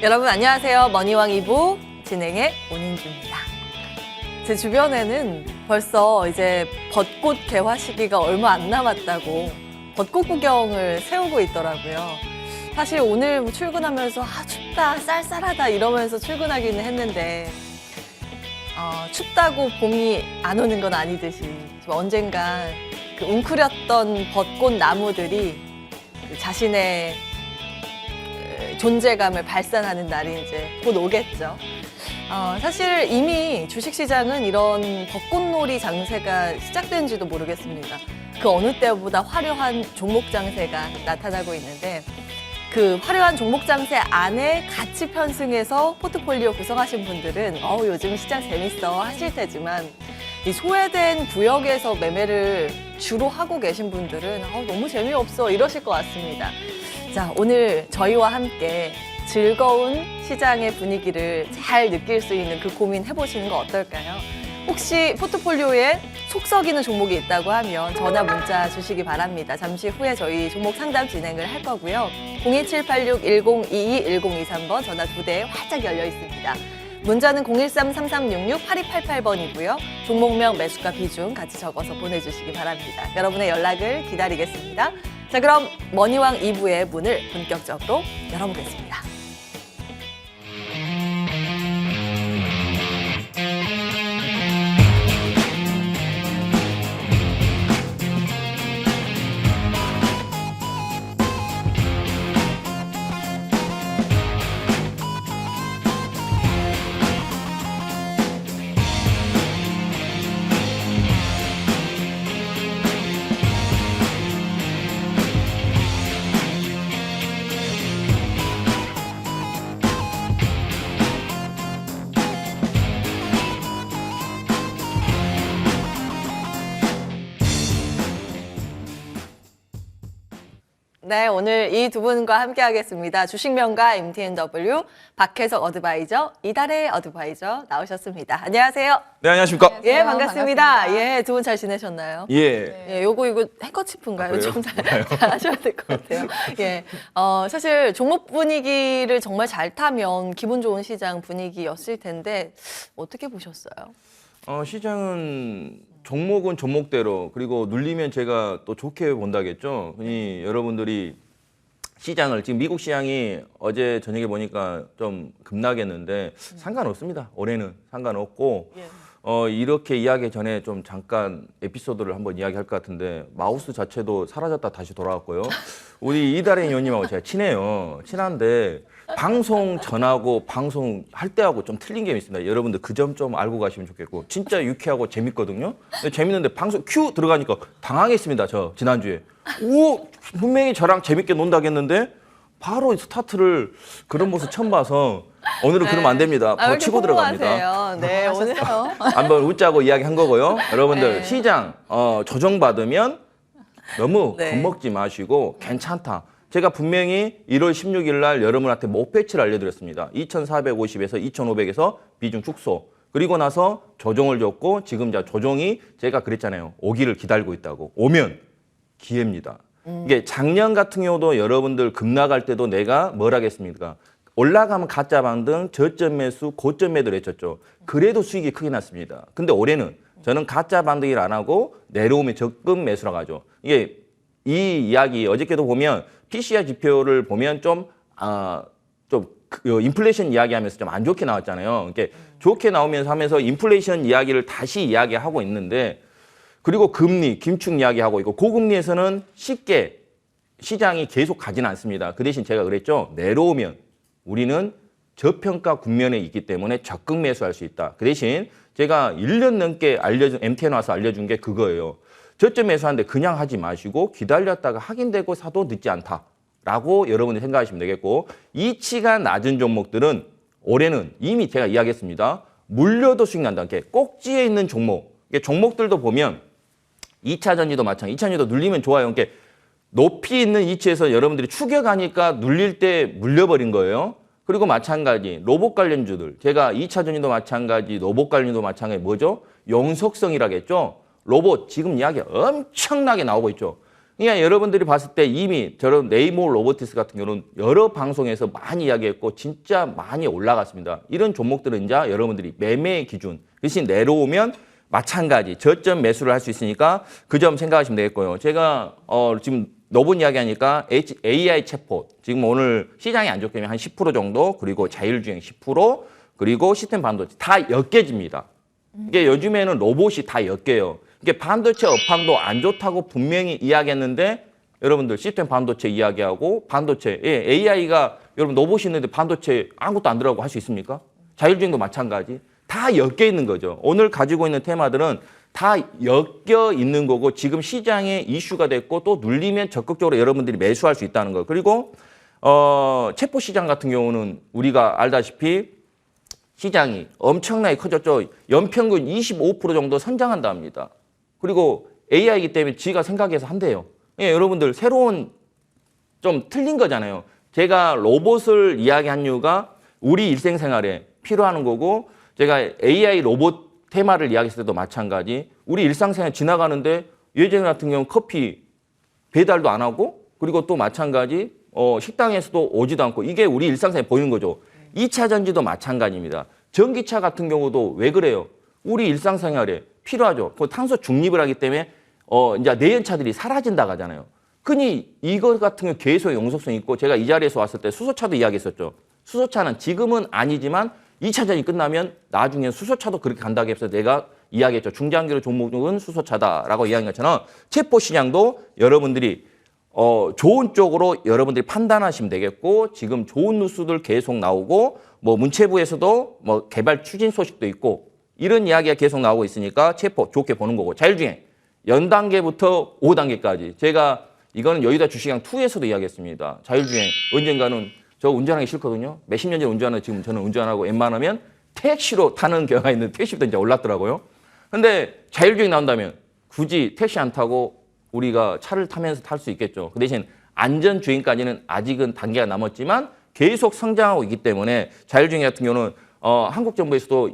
여러분 안녕하세요. 머니왕 2부 진행의 오nin주입니다. 제 주변에는 벌써 이제 벚꽃 개화 시기가 얼마 안 남았다고 벚꽃 구경을 세우고 있더라고요. 사실 오늘 뭐 출근하면서 춥다, 쌀쌀하다 이러면서 출근하기는 했는데 춥다고 봄이 안 오는 건 아니듯이 언젠가 그 웅크렸던 벚꽃 나무들이 자신의 존재감을 발산하는 날이 이제 곧 오겠죠. 사실 이미 주식시장은 이런 벚꽃놀이 장세가 시작된지도 모르겠습니다. 그 어느 때보다 화려한 종목 장세가 나타나고 있는데 그 화려한 종목 장세 안에 같이 편승해서 포트폴리오 구성하신 분들은 요즘 시장 재밌어 하실 테지만 이 소외된 구역에서 매매를 주로 하고 계신 분들은 너무 재미없어 이러실 것 같습니다. 자, 오늘 저희와 함께 즐거운 시장의 분위기를 잘 느낄 수 있는 그 고민 해보시는 거 어떨까요? 혹시 포트폴리오에 속 썩이는 종목이 있다고 하면 전화 문자 주시기 바랍니다. 잠시 후에 저희 종목 상담 진행을 할 거고요. 02786-1022-1023번 전화 2대 활짝 열려 있습니다. 문자는 013-3366-8288번이고요. 종목명, 매수가, 비중 같이 적어서 보내주시기 바랍니다. 여러분의 연락을 기다리겠습니다. 자, 그럼 머니왕 2부의 문을 본격적으로 열어보겠습니다. 네, 오늘 이 두 분과 함께 하겠습니다. 주식명가 MTNW 박혜석 어드바이저, 이달의 어드바이저 나오셨습니다. 안녕하세요. 네, 안녕하십니까? 예, 반갑습니다. 예, 두 분 잘 지내셨나요? 예. 예, 이거 행커치프인가요? 그래요? 좀 잘 하셔야 될 것 같아요. 예, 사실 종목 분위기를 정말 잘 타면 기분 좋은 시장 분위기였을 텐데 어떻게 보셨어요? 시장은 종목은 종목대로 그리고 눌리면 제가 또 좋게 본다겠죠. 흔히 여러분들이 시장을 지금 미국 시장이 어제 저녁에 보니까 좀 급락했는데 상관없습니다. 올해는 상관없고 이렇게 이야기 전에 좀 잠깐 에피소드를 한번 이야기할 것 같은데 마우스 자체도 사라졌다 다시 돌아왔고요. 우리 이달의 의원님하고 제가 친해요. 친한데 방송 전하고 방송 할 때하고 좀 틀린 게 있습니다. 여러분들 그 점 좀 알고 가시면 좋겠고 진짜 유쾌하고 재밌거든요. 근데 재밌는데 방송 큐 들어가니까 당황했습니다. 저 지난주에. 오, 분명히 저랑 재밌게 논다겠는데 바로 스타트를 그런 모습 처음 봐서 오늘은 그러면 안 됩니다. 바로 치고 들어갑니다. 네, 오늘 한번 웃자고 이야기한 거고요. 여러분들 시장 조정받으면 너무 겁먹지 마시고 괜찮다. 제가 분명히 1월 16일 날 여러분한테 목표치를 알려드렸습니다. 2,450에서 2,500에서 비중 축소. 그리고 나서 조정을 줬고 지금 조정이 제가 그랬잖아요. 오기를 기다리고 있다고. 오면 기회입니다. 이게 작년 같은 경우도 여러분들 급락할 때도 내가 뭘 하겠습니까? 올라가면 가짜 반등, 저점 매수, 고점 매도를 했었죠. 그래도 수익이 크게 났습니다. 근데 올해는 저는 가짜 반등을 안 하고 내려오면 적금 매수라고 하죠. 이게 이 이야기 어저께도 보면 PCR 지표를 보면 좀 인플레이션 이야기하면서 좀 안 좋게 나왔잖아요. 이렇게 좋게 나오면서 하면서 인플레이션 이야기를 다시 이야기하고 있는데 그리고 금리, 긴축 이야기하고 있고 고금리에서는 쉽게 시장이 계속 가지는 않습니다. 그 대신 제가 그랬죠. 내려오면 우리는 저평가 국면에 있기 때문에 적극 매수할 수 있다. 그 대신 제가 1년 넘게 MTN 와서 알려준 게 그거예요. 저점 매수하는데 그냥 하지 마시고 기다렸다가 확인되고 사도 늦지 않다라고 여러분이 생각하시면 되겠고 이치가 낮은 종목들은 올해는 이미 제가 이야기했습니다. 물려도 수익 난다는 게 꼭지에 있는 종목. 종목들도 보면 2차 전지도 마찬가지. 2차 전지도 눌리면 좋아요. 이렇게 높이 있는 위치에서 여러분들이 추격하니까 눌릴 때 물려버린 거예요. 그리고 마찬가지 로봇 관련주들. 제가 2차 전지도 마찬가지, 로봇 관련주도 마찬가지 뭐죠? 영속성이라겠죠. 로봇 지금 이야기 엄청나게 나오고 있죠. 그러니까 여러분들이 봤을 때 이미 저런 네이모 로보티스 같은 경우는 여러 방송에서 많이 이야기했고 진짜 많이 올라갔습니다. 이런 종목들은 이제 여러분들이 매매 기준 대신 내려오면 마찬가지 저점 매수를 할 수 있으니까 그 점 생각하시면 되겠고요. 제가 지금 너분 이야기하니까 AI 챗봇 지금 오늘 시장이 안 좋게 한 10% 정도 그리고 자율주행 10% 그리고 시스템 반도체 다 엮여집니다. 이게 요즘에는 로봇이 다 엮여요. 이게 반도체 업황도 안 좋다고 분명히 이야기했는데 여러분들 시스템 반도체 이야기하고 반도체 AI가 여러분 로봇이 있는데 반도체 아무것도 안 들어가고 할 수 있습니까? 자율주행도 마찬가지. 다 엮여 있는 거죠. 오늘 가지고 있는 테마들은 다 엮여 있는 거고 지금 시장에 이슈가 됐고 또 눌리면 적극적으로 여러분들이 매수할 수 있다는 거. 그리고 챗봇 시장 같은 경우는 우리가 알다시피 시장이 엄청나게 커졌죠. 연평균 25% 정도 성장한다 합니다. 그리고 AI이기 때문에 지가 생각해서 한대요. 예, 여러분들 새로운 좀 틀린 거잖아요. 제가 로봇을 이야기한 이유가 우리 일생생활에 필요한 거고 제가 AI 로봇 테마를 이야기했을 때도 마찬가지. 우리 일상생활 지나가는데 예전 같은 경우는 커피 배달도 안 하고 그리고 또 마찬가지 식당에서도 오지도 않고 이게 우리 일상생활에 보이는 거죠. 2차 전지도 마찬가지입니다. 전기차 같은 경우도 왜 그래요? 우리 일상생활에 필요하죠. 그 탄소 중립을 하기 때문에 이제 내연차들이 사라진다고 하잖아요. 흔히 이거 같은 경우 계속 용속성이 있고 제가 이 자리에서 왔을 때 수소차도 이야기했었죠. 수소차는 지금은 아니지만 2차 전이 끝나면 나중에 수소차도 그렇게 간다고 해서 내가 이야기했죠. 중장기로 종목은 수소차다라고 이야기한 것처럼 챗봇 시장도 여러분들이 좋은 쪽으로 여러분들이 판단하시면 되겠고 지금 좋은 뉴스들 계속 나오고 뭐 문체부에서도 뭐 개발 추진 소식도 있고 이런 이야기가 계속 나오고 있으니까 챗봇 좋게 보는 거고 자율주행 연단계부터 5단계까지 제가 이거는 여의도 주식시장 2에서도 이야기했습니다. 자율주행 언젠가는 저 운전하기 싫거든요. 몇십 년 전에 운전하는 지금 저는 운전하고 웬만하면 택시로 타는 경우가 있는데 택시부터 이제 올랐더라고요. 근데 자율주행 나온다면 굳이 택시 안 타고 우리가 차를 타면서 탈 수 있겠죠. 그 대신 안전주행까지는 아직은 단계가 남았지만 계속 성장하고 있기 때문에 자율주행 같은 경우는 한국 정부에서도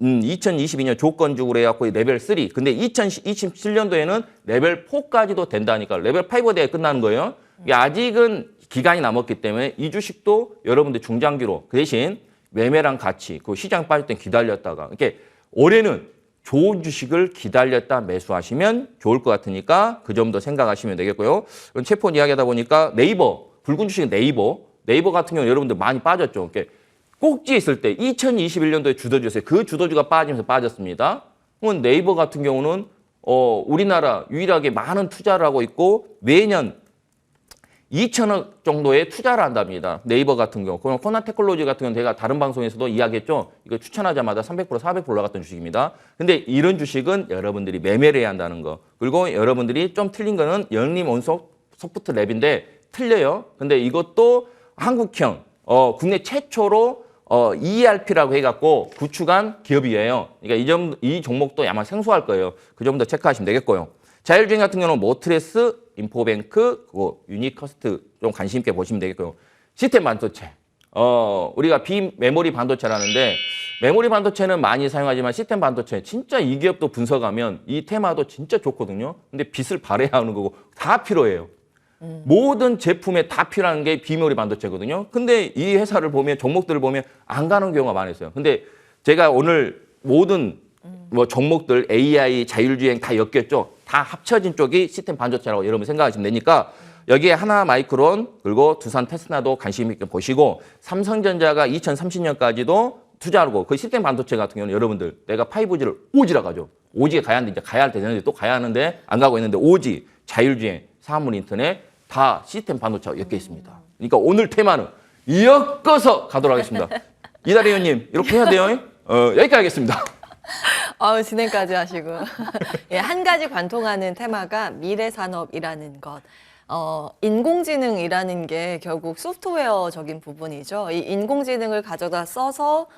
2022년 조건적으로 해갖고 레벨 3. 근데 2027년도에는 레벨 4까지도 된다니까 레벨 5가 돼야 끝나는 거예요. 아직은 기간이 남았기 때문에 이 주식도 여러분들 중장기로 그 대신 매매랑 같이 그 시장 빠질 땐 기다렸다가 이렇게 올해는 좋은 주식을 기다렸다 매수하시면 좋을 것 같으니까 그 점도 생각하시면 되겠고요. 챗폰 이야기하다 보니까 네이버 붉은 주식은 네이버 같은 경우는 여러분들 많이 빠졌죠. 이렇게 꼭지에 있을 때 2021년도에 주도주였어요. 그 주도주가 빠지면서 빠졌습니다. 그럼 네이버 같은 경우는 우리나라 유일하게 많은 투자를 하고 있고 매년 2천억 정도의 투자를 한답니다. 네이버 같은 경우. 그럼 코나테크놀로지 같은 경우는 제가 다른 방송에서도 이야기했죠. 이거 추천하자마자 300%, 400% 올라갔던 주식입니다. 근데 이런 주식은 여러분들이 매매를 해야 한다는 거. 그리고 여러분들이 좀 틀린 거는 영림 온속 소프트 랩인데 틀려요. 근데 이것도 한국형, 국내 최초로 ERP라고 해갖고 구축한 기업이에요. 그러니까 이 종목도 아마 생소할 거예요. 그 점도 체크하시면 되겠고요. 자율주행 같은 경우는 모트레스, 인포뱅크, 그리고 유니커스트 좀 관심 있게 보시면 되겠고요. 시스템 반도체. 우리가 비메모리 반도체라는데 메모리 반도체는 많이 사용하지만 시스템 반도체 진짜 이 기업도 분석하면 이 테마도 진짜 좋거든요. 근데 빛을 발해야 하는 거고 다 필요해요. 모든 제품에 다 필요한 게 비메모리 반도체거든요. 근데 이 회사를 보면 종목들을 보면 안 가는 경우가 많았어요. 근데 제가 오늘 모든 뭐 종목들 AI, 자율주행 다 엮였죠. 다 합쳐진 쪽이 시스템 반도체라고 여러분 생각하시면 되니까 여기에 하나마이크론 그리고 두산 테스나도 관심 있게 보시고 삼성전자가 2030년까지도 투자하고 그 시스템 반도체 같은 경우는 여러분들 내가 5G를 오지라 가죠. 오지에 가야 하는데 이제 가야 할 때 되는데 또 가야 하는데 안 가고 있는데 오지, 자율주행, 사물 인터넷 다 시스템 반도체가 엮여 있습니다. 그러니까 오늘 테마는 엮어서 가도록 하겠습니다. 이다리 의원님 이렇게 해야 돼요. 여기까지 하겠습니다. 진행까지 하시고. 예, 한 가지 관통하는 테마가 미래산업이라는 것. 인공지능이라는 게 결국 소프트웨어적인 부분이죠. 이 인공지능을 가져다 써서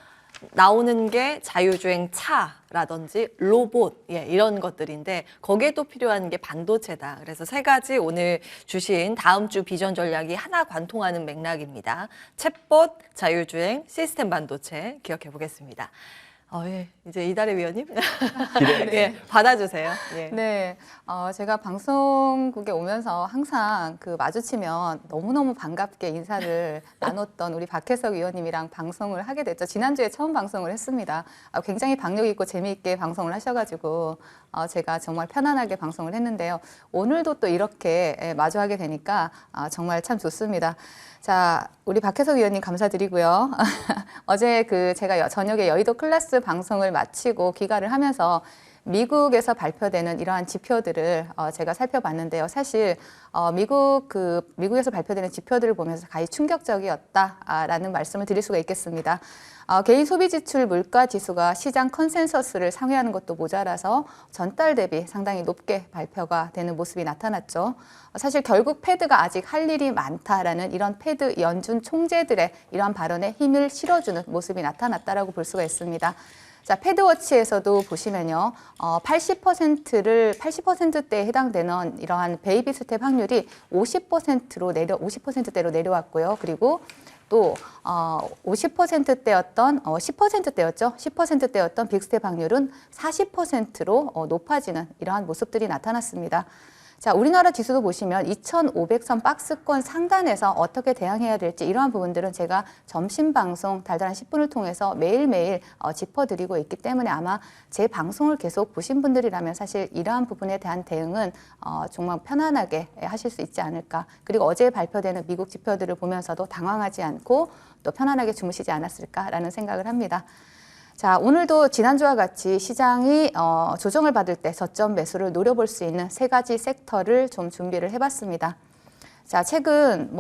나오는 게 자율주행 차라든지 로봇 이런 것들인데 거기에 또 필요한 게 반도체다. 그래서 세 가지 오늘 주신 다음 주 비전 전략이 하나 관통하는 맥락입니다. 챗봇, 자율주행, 시스템 반도체 기억해 보겠습니다. 예. 이제 이달의 위원님 기대. 예, 받아주세요. 예. 네, 제가 방송국에 오면서 항상 그 마주치면 너무너무 반갑게 인사를 나눴던 우리 박혜석 위원님이랑 방송을 하게 됐죠. 지난주에 처음 방송을 했습니다. 굉장히 박력 있고 재미있게 방송을 하셔가지고 제가 정말 편안하게 방송을 했는데요. 오늘도 또 이렇게 마주하게 되니까 정말 참 좋습니다. 자, 우리 박혜석 위원님 감사드리고요. 어제 제가 저녁에 여의도 클래스 방송을 마치고 귀가를 하면서 미국에서 발표되는 이러한 지표들을 제가 살펴봤는데요. 사실 미국에서 발표되는 지표들을 보면서 가히 충격적이었다라는 말씀을 드릴 수가 있겠습니다. 개인 소비 지출 물가 지수가 시장 컨센서스를 상회하는 것도 모자라서 전달 대비 상당히 높게 발표가 되는 모습이 나타났죠. 사실 결국 패드가 아직 할 일이 많다라는 이런 패드 연준 총재들의 이러한 발언에 힘을 실어주는 모습이 나타났다라고 볼 수가 있습니다. 자, 패드워치에서도 보시면요, 80%대에 해당되는 이러한 베이비 스텝 확률이 50%대로 내려왔고요. 그리고 또 50%대였던 10%대였죠. 10%대였던 빅스텝 확률은 40%로 높아지는 이러한 모습들이 나타났습니다. 자, 우리나라 지수도 보시면 2,500선 박스권 상단에서 어떻게 대응해야 될지 이러한 부분들은 제가 점심 방송 달달한 10분을 통해서 매일매일 짚어드리고 있기 때문에 아마 제 방송을 계속 보신 분들이라면 사실 이러한 부분에 대한 대응은 정말 편안하게 하실 수 있지 않을까. 그리고 어제 발표되는 미국 지표들을 보면서도 당황하지 않고 또 편안하게 주무시지 않았을까라는 생각을 합니다. 자, 오늘도 지난주와 같이 시장이 조정을 받을 때 저점 매수를 노려볼 수 있는 세 가지 섹터를 좀 준비를 해봤습니다. 자, 최근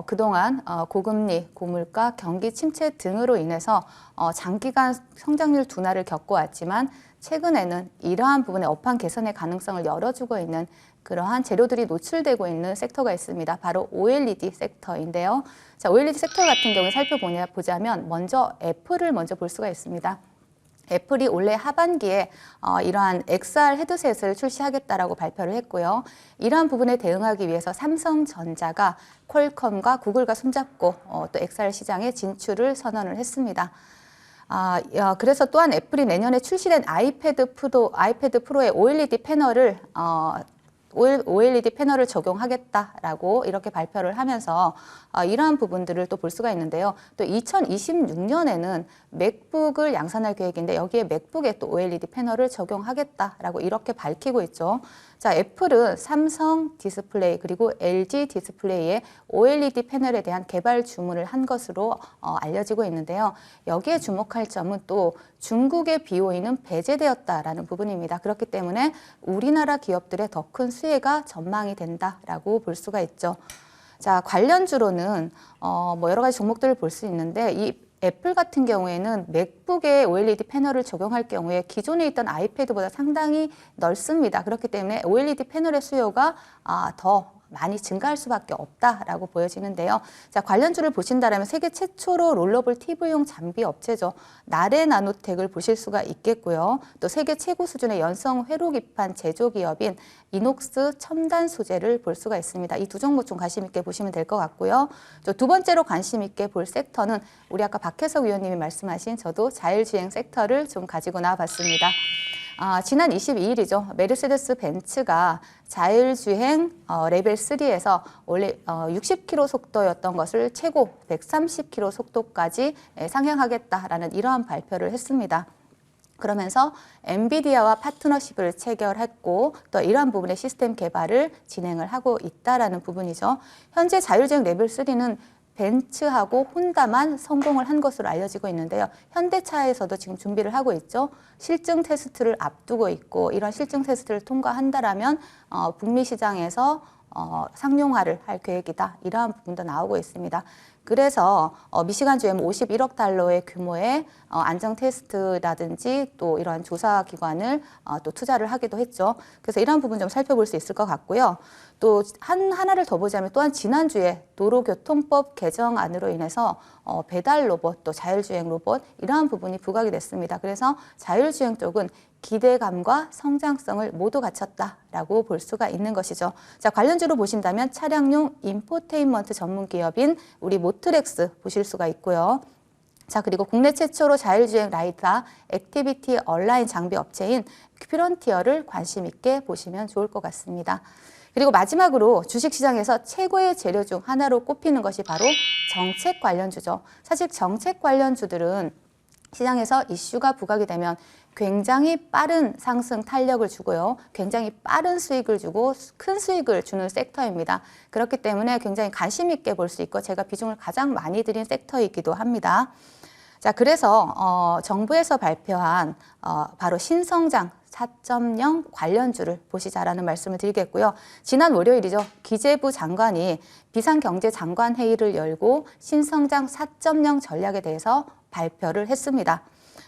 그동안 고금리, 고물가, 경기 침체 등으로 인해서 장기간 성장률 둔화를 겪어왔지만 최근에는 이러한 부분의 업황 개선의 가능성을 열어주고 있는 그러한 재료들이 노출되고 있는 섹터가 있습니다. 바로 OLED 섹터인데요. 자, OLED 섹터 같은 경우에 살펴보자면 먼저 애플을 먼저 볼 수가 있습니다. 애플이 올해 하반기에 이러한 XR 헤드셋을 출시하겠다라고 발표를 했고요. 이러한 부분에 대응하기 위해서 삼성전자가 퀄컴과 구글과 손잡고 또 XR 시장에 진출을 선언을 했습니다. 그래서 또한 애플이 내년에 출시된 아이패드 프로의 OLED 패널을 적용하겠다라고 이렇게 발표를 하면서 이러한 부분들을 또 볼 수가 있는데요. 또 2026년에는 맥북을 양산할 계획인데 여기에 맥북에 또 OLED 패널을 적용하겠다라고 이렇게 밝히고 있죠. 자, 애플은 삼성 디스플레이 그리고 LG 디스플레이의 OLED 패널에 대한 개발 주문을 한 것으로 알려지고 있는데요. 여기에 주목할 점은 또 중국의 BOE는 배제되었다라는 부분입니다. 그렇기 때문에 우리나라 기업들의 더 큰 수혜가 전망이 된다라고 볼 수가 있죠. 자, 관련주로는 여러 가지 종목들을 볼 수 있는데 이 애플 같은 경우에는 맥북에 OLED 패널을 적용할 경우에 기존에 있던 아이패드보다 상당히 넓습니다. 그렇기 때문에 OLED 패널의 수요가 더 많이 증가할 수밖에 없다라고 보여지는데요. 자, 관련주를 보신다면 세계 최초로 롤러블 TV용 장비 업체죠. 나레 나노텍을 보실 수가 있겠고요. 또 세계 최고 수준의 연성 회로기판 제조기업인 이녹스 첨단 소재를 볼 수가 있습니다. 이 두 종목 좀 관심 있게 보시면 될 것 같고요. 또 두 번째로 관심 있게 볼 섹터는 우리 아까 박혜석 위원님이 말씀하신 저도 자율주행 섹터를 좀 가지고 나와봤습니다. 지난 22일이죠. 메르세데스 벤츠가 자율주행 레벨 3에서 원래 60km 속도였던 것을 최고 130km 속도까지 상향하겠다라는 이러한 발표를 했습니다. 그러면서 엔비디아와 파트너십을 체결했고 또 이러한 부분의 시스템 개발을 진행을 하고 있다라는 부분이죠. 현재 자율주행 레벨 3는 벤츠하고 혼다만 성공을 한 것으로 알려지고 있는데요. 현대차에서도 지금 준비를 하고 있죠. 실증 테스트를 앞두고 있고 이런 실증 테스트를 통과한다라면 북미 시장에서 상용화를 할 계획이다. 이러한 부분도 나오고 있습니다. 그래서 미시간 GM 51억 달러의 규모의 안정 테스트라든지 또 이러한 조사 기관을 또 투자를 하기도 했죠. 그래서 이러한 부분 좀 살펴볼 수 있을 것 같고요. 또 하나를 더 보자면 또한 지난주에 도로교통법 개정안으로 인해서 배달 로봇 또 자율주행 로봇 이러한 부분이 부각이 됐습니다. 그래서 자율주행 쪽은 기대감과 성장성을 모두 갖췄다라고 볼 수가 있는 것이죠. 자, 관련주로 보신다면 차량용 인포테인먼트 전문 기업인 우리 모트렉스 보실 수가 있고요. 자, 그리고 국내 최초로 자율주행 라이더 액티비티 얼라인 장비 업체인 큐런티어를 관심 있게 보시면 좋을 것 같습니다. 그리고 마지막으로 주식시장에서 최고의 재료 중 하나로 꼽히는 것이 바로 정책 관련주죠. 사실 정책 관련주들은 시장에서 이슈가 부각이 되면 굉장히 빠른 상승 탄력을 주고요. 굉장히 빠른 수익을 주고 큰 수익을 주는 섹터입니다. 그렇기 때문에 굉장히 관심 있게 볼 수 있고 제가 비중을 가장 많이 들인 섹터이기도 합니다. 자, 그래서 정부에서 발표한 바로 신성장 4.0 관련주를 보시자라는 말씀을 드리겠고요. 지난 월요일이죠. 기재부 장관이 비상경제장관회의를 열고 신성장 4.0 전략에 대해서 발표를 했습니다.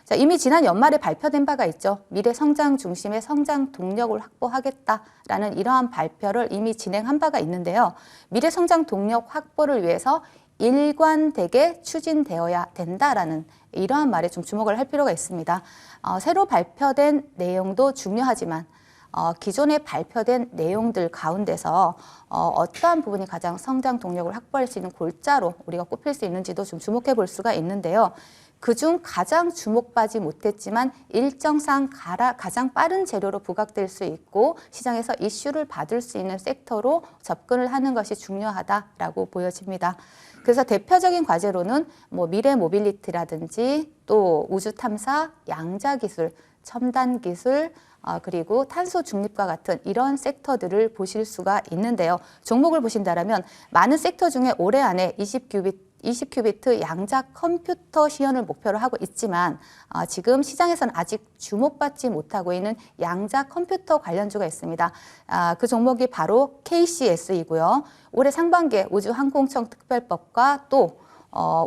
자, 이미 지난 연말에 발표된 바가 있죠. 미래 성장 중심의 성장 동력을 확보하겠다라는 이러한 발표를 이미 진행한 바가 있는데요. 미래 성장 동력 확보를 위해서 일관되게 추진되어야 된다라는 이러한 말에 좀 주목을 할 필요가 있습니다. 새로 발표된 내용도 중요하지만 기존에 발표된 내용들 가운데서 어떠한 부분이 가장 성장 동력을 확보할 수 있는 골자로 우리가 꼽힐 수 있는지도 좀 주목해 볼 수가 있는데요. 그중 가장 주목받지 못했지만 일정상 가장 빠른 재료로 부각될 수 있고 시장에서 이슈를 받을 수 있는 섹터로 접근을 하는 것이 중요하다라고 보여집니다. 그래서 대표적인 과제로는 뭐 미래 모빌리티라든지 또 우주 탐사, 양자 기술, 첨단 기술, 그리고 탄소 중립과 같은 이런 섹터들을 보실 수가 있는데요. 종목을 보신다면 많은 섹터 중에 올해 안에 20큐비트 양자 컴퓨터 시연을 목표로 하고 있지만 지금 시장에서는 아직 주목받지 못하고 있는 양자 컴퓨터 관련주가 있습니다. 그 종목이 바로 KCS이고요. 올해 상반기에 우주항공청 특별법과 또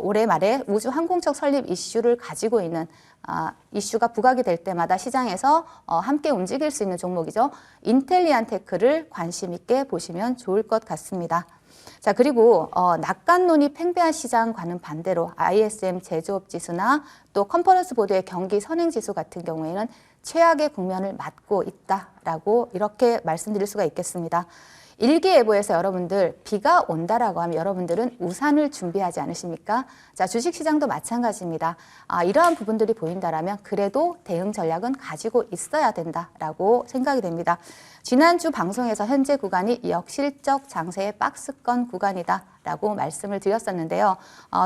올해 말에 우주항공청 설립 이슈를 가지고 있는 이슈가 부각이 될 때마다 시장에서 함께 움직일 수 있는 종목이죠. 인텔리안테크를 관심 있게 보시면 좋을 것 같습니다. 자, 그리고 낙관론이 팽배한 시장과는 반대로 ISM 제조업 지수나 또 컨퍼런스 보드의 경기 선행 지수 같은 경우에는 최악의 국면을 맞고 있다라고 이렇게 말씀드릴 수가 있겠습니다. 일기예보에서 여러분들 비가 온다라고 하면 여러분들은 우산을 준비하지 않으십니까? 자, 주식시장도 마찬가지입니다. 이러한 부분들이 보인다라면 그래도 대응 전략은 가지고 있어야 된다라고 생각이 됩니다. 지난주 방송에서 현재 구간이 역실적 장세의 박스권 구간이다라고 말씀을 드렸었는데요.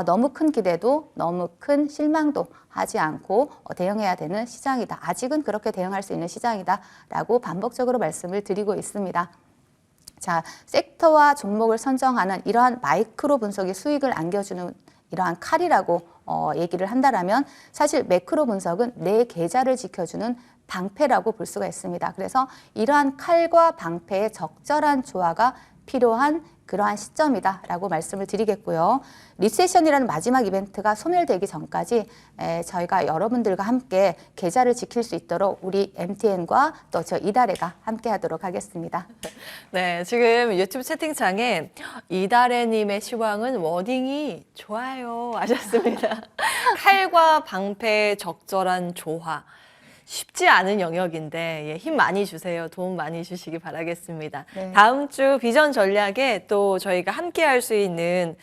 너무 큰 기대도 너무 큰 실망도 하지 않고 대응해야 되는 시장이다. 아직은 그렇게 대응할 수 있는 시장이다라고 반복적으로 말씀을 드리고 있습니다. 자, 섹터와 종목을 선정하는 이러한 마이크로 분석이 수익을 안겨주는 이러한 칼이라고 얘기를 한다라면 사실 매크로 분석은 내 계좌를 지켜주는 방패라고 볼 수가 있습니다. 그래서 이러한 칼과 방패의 적절한 조화가 필요한 그러한 시점이다라고 말씀을 드리겠고요. 리세션이라는 마지막 이벤트가 소멸되기 전까지 저희가 여러분들과 함께 계좌를 지킬 수 있도록 우리 MTN과 또 저 이달해가 함께 하도록 하겠습니다. 네, 지금 유튜브 채팅창에 이달해님의 시황은 워딩이 좋아요 하셨습니다. 칼과 방패의 적절한 조화. 쉽지 않은 영역인데 힘 많이 주세요. 도움 많이 주시기 바라겠습니다. 네. 다음 주 비전 전략에 또 저희가 함께 할 수 있는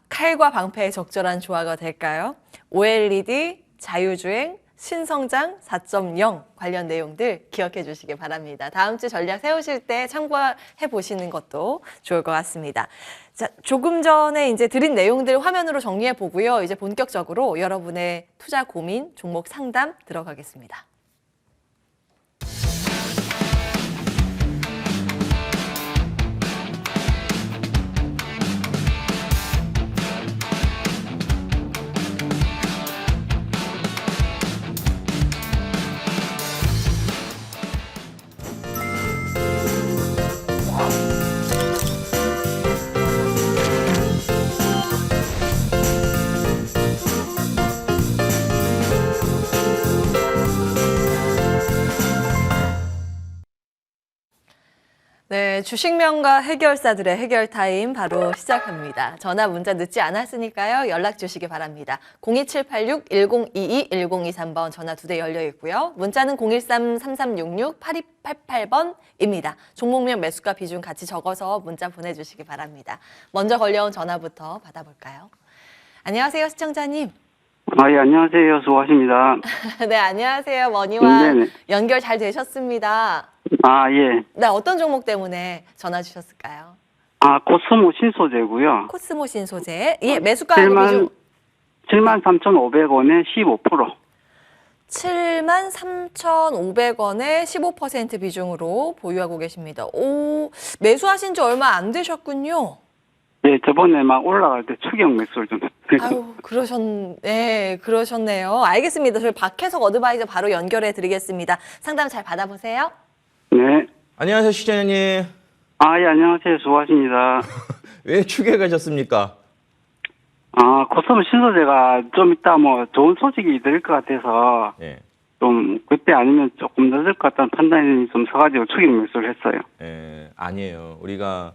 칼과 방패의 적절한 조화가 될까요? OLED, 자유주행, 신성장 4.0 관련 내용들 기억해 주시기 바랍니다. 다음 주 전략 세우실 때 참고해 보시는 것도 좋을 것 같습니다. 자, 조금 전에 이제 드린 내용들 화면으로 정리해 보고요. 이제 본격적으로 여러분의 투자 고민, 종목 상담 들어가겠습니다. 네, 주식명가 해결사들의 해결 타임 바로 시작합니다. 전화 문자 늦지 않았으니까요. 연락 주시기 바랍니다. 02786-1022-1023번 전화 2대 열려 있고요. 문자는 013-3366-8288번입니다. 종목명 매수가 비중 같이 적어서 문자 보내주시기 바랍니다. 먼저 걸려온 전화부터 받아볼까요? 안녕하세요, 시청자님. 예, 안녕하세요. 수고하십니다. 네, 안녕하세요. 머니와 네네. 연결 잘 되셨습니다. 예. 네, 어떤 종목 때문에 전화 주셨을까요? 코스모 신소재고요. 코스모 신소재. 예, 매수가하고 비중 73,500원에 15%. 73,500원에 15% 비중으로 보유하고 계십니다. 오, 매수하신 지 얼마 안 되셨군요. 예, 저번에 막 올라갈 때 추격 매수를 좀. 아유, 그러셨네요. 알겠습니다. 저희 박혜석 어드바이저 바로 연결해 드리겠습니다. 상담 잘 받아보세요. 네. 안녕하세요, 시청자님. 예, 안녕하세요. 수고하십니다. 왜 추격하셨습니까? 코스모 신소재가 좀 이따 뭐 좋은 소식이 될 것 같아서 예. 좀 그때 아니면 조금 늦을 것 같다는 판단이 좀 서가지고 추격 매수를 했어요. 아니에요. 우리가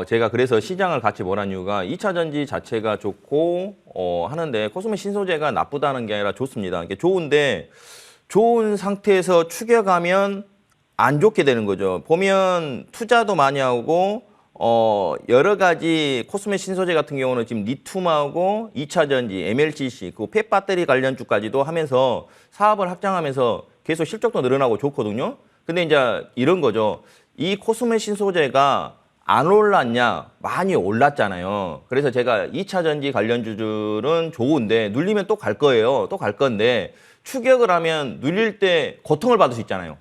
제가 그래서 시장을 같이 몰한 이유가 2차 전지 자체가 좋고 하는데 코스모 신소재가 나쁘다는 게 아니라 좋습니다. 이게 좋은데 좋은 상태에서 추격하면 안 좋게 되는 거죠. 보면 투자도 많이 하고 여러 가지 코스메 신소재 같은 경우는 지금 리튬하고 2차 전지, MLCC, 그 폐배터리 관련주까지도 하면서 사업을 확장하면서 계속 실적도 늘어나고 좋거든요. 근데 이제 이런 거죠. 이 코스메 신소재가 안 올랐냐? 많이 올랐잖아요. 그래서 제가 2차 전지 관련주들은 좋은데 눌리면 또 갈 거예요. 또 갈 건데 추격을 하면 눌릴 때 고통을 받을 수 있잖아요.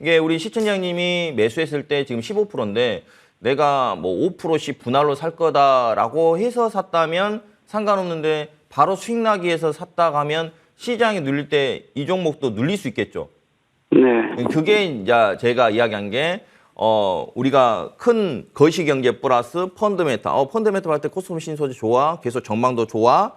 이게 우리 시청자님이 매수했을 때 지금 15%인데 내가 뭐 5%씩 분할로 살 거다라고 해서 샀다면 상관없는데 바로 수익 나기 위해서 샀다 가면 시장이 눌릴 때 이 종목도 눌릴 수 있겠죠. 네. 그게 이제 제가 이야기한 게 우리가 큰 거시경제 플러스 펀드메타. 펀드메타 할 때 코스모 신소재 좋아. 계속 전망도 좋아.